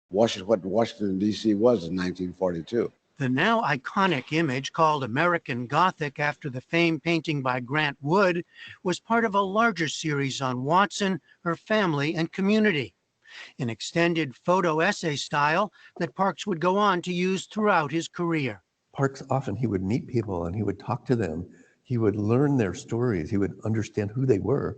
what Washington, D.C. was in 1942. The now iconic image, called American Gothic after the famed painting by Grant Wood, was part of a larger series on Watson, her family, and community. An extended photo essay style that Parks would go on to use throughout his career. Parks often, he would meet people and he would talk to them. He would learn their stories. He would understand who they were,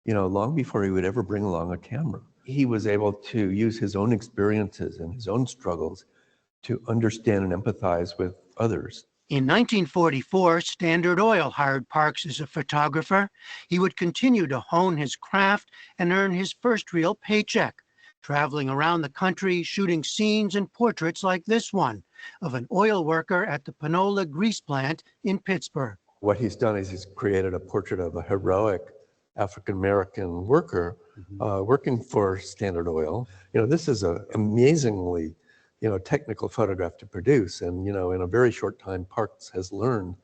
long before he would ever bring along a camera. He was able to use his own experiences and his own struggles to understand and empathize with others. In 1944, Standard Oil hired Parks as a photographer. He would continue to hone his craft and earn his first real paycheck, traveling around the country shooting scenes and portraits like this one of an oil worker at the Panola grease plant in Pittsburgh. What he's done is he's created a portrait of a heroic African-American worker working for Standard Oil. This is an amazingly technical photograph to produce. And, in a very short time, Parks has learned,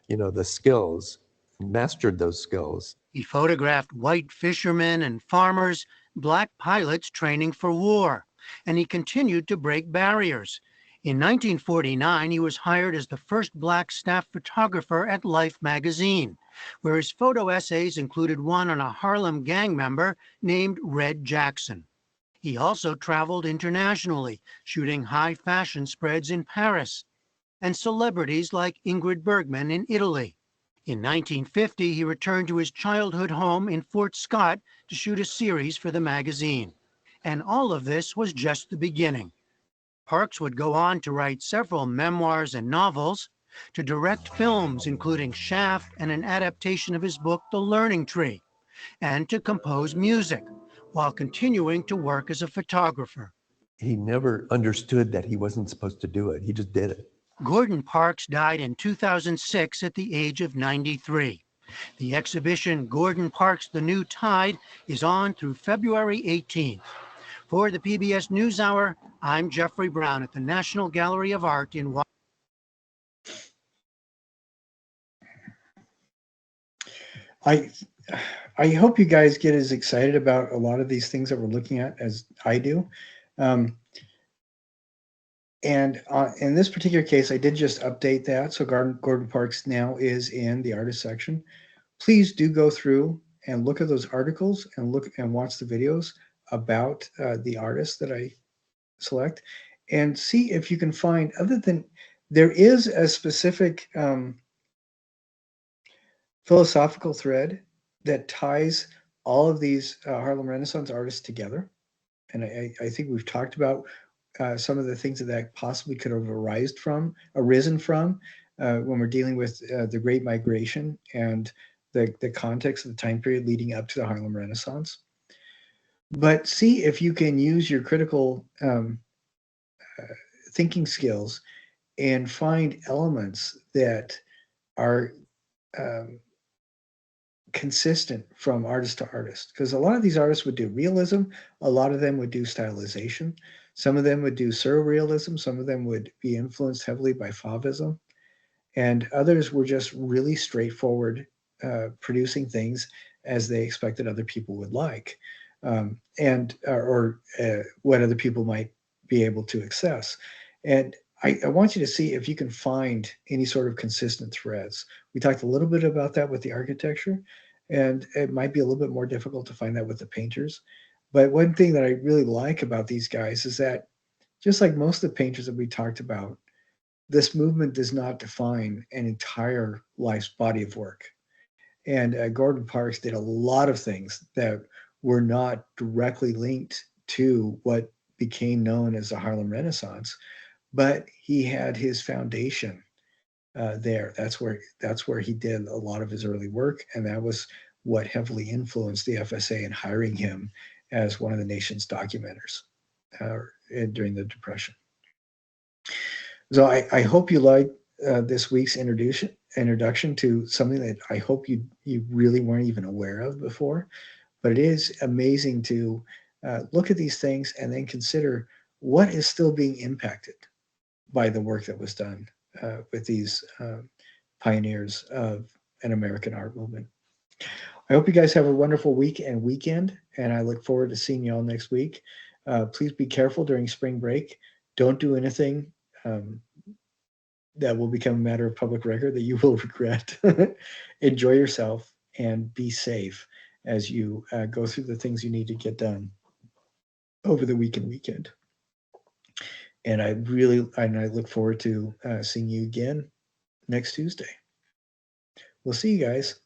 the skills, mastered those skills. He photographed white fishermen and farmers, black pilots training for war, and he continued to break barriers. In 1949, he was hired as the first black staff photographer at Life magazine, where his photo essays included one on a Harlem gang member named Red Jackson. He also traveled internationally, shooting high fashion spreads in Paris, and celebrities like Ingrid Bergman in Italy. In 1950, he returned to his childhood home in Fort Scott to shoot a series for the magazine. And all of this was just the beginning. Parks would go on to write several memoirs and novels, to direct films including Shaft and an adaptation of his book, The Learning Tree, and to compose music, while continuing to work as a photographer. He never understood that he wasn't supposed to do it. He just did it. Gordon Parks died in 2006 at the age of 93. The exhibition Gordon Parks, The New Tide is on through February 18th. For the PBS NewsHour, I'm Jeffrey Brown at the National Gallery of Art in Washington. I hope you guys get as excited about a lot of these things that we're looking at as I do. And in this particular case, I did just update that. So Gordon Parks now is in the artist section. Please do go through and look at those articles and look and watch the videos about the artists that I select, and see if you can find, other than, there is a specific philosophical thread that ties all of these Harlem Renaissance artists together. And I think we've talked about some of the things that possibly could have arisen from when we're dealing with the Great Migration and the context of the time period leading up to the Harlem Renaissance. But see if you can use your critical thinking skills and find elements that are consistent from artist to artist, because a lot of these artists would do realism, a lot of them would do stylization, some of them would do surrealism, some of them would be influenced heavily by Fauvism, and others were just really straightforward, producing things as they expected other people would like, and or what other people might be able to access. And I want you to see if you can find any sort of consistent threads. We talked a little bit about that with the architecture, and it might be a little bit more difficult to find that with the painters. But one thing that I really like about these guys is that, just like most of the painters that we talked about, this movement does not define an entire life's body of work. And Gordon Parks did a lot of things that were not directly linked to what became known as the Harlem Renaissance, but he had his foundation there. That's where he did a lot of his early work, and that was what heavily influenced the FSA in hiring him as one of the nation's documenters during the Depression. So I hope you like this week's introduction to something that I hope you really weren't even aware of before. But it is amazing to look at these things and then consider what is still being impacted by the work that was done with these pioneers of an American art movement. I hope you guys have a wonderful week and weekend, and I look forward to seeing you all next week. Please be careful during spring break. Don't do anything that will become a matter of public record that you will regret. Enjoy yourself and be safe as you go through the things you need to get done over the week and weekend. And I look forward to seeing you again next Tuesday. We'll see you guys.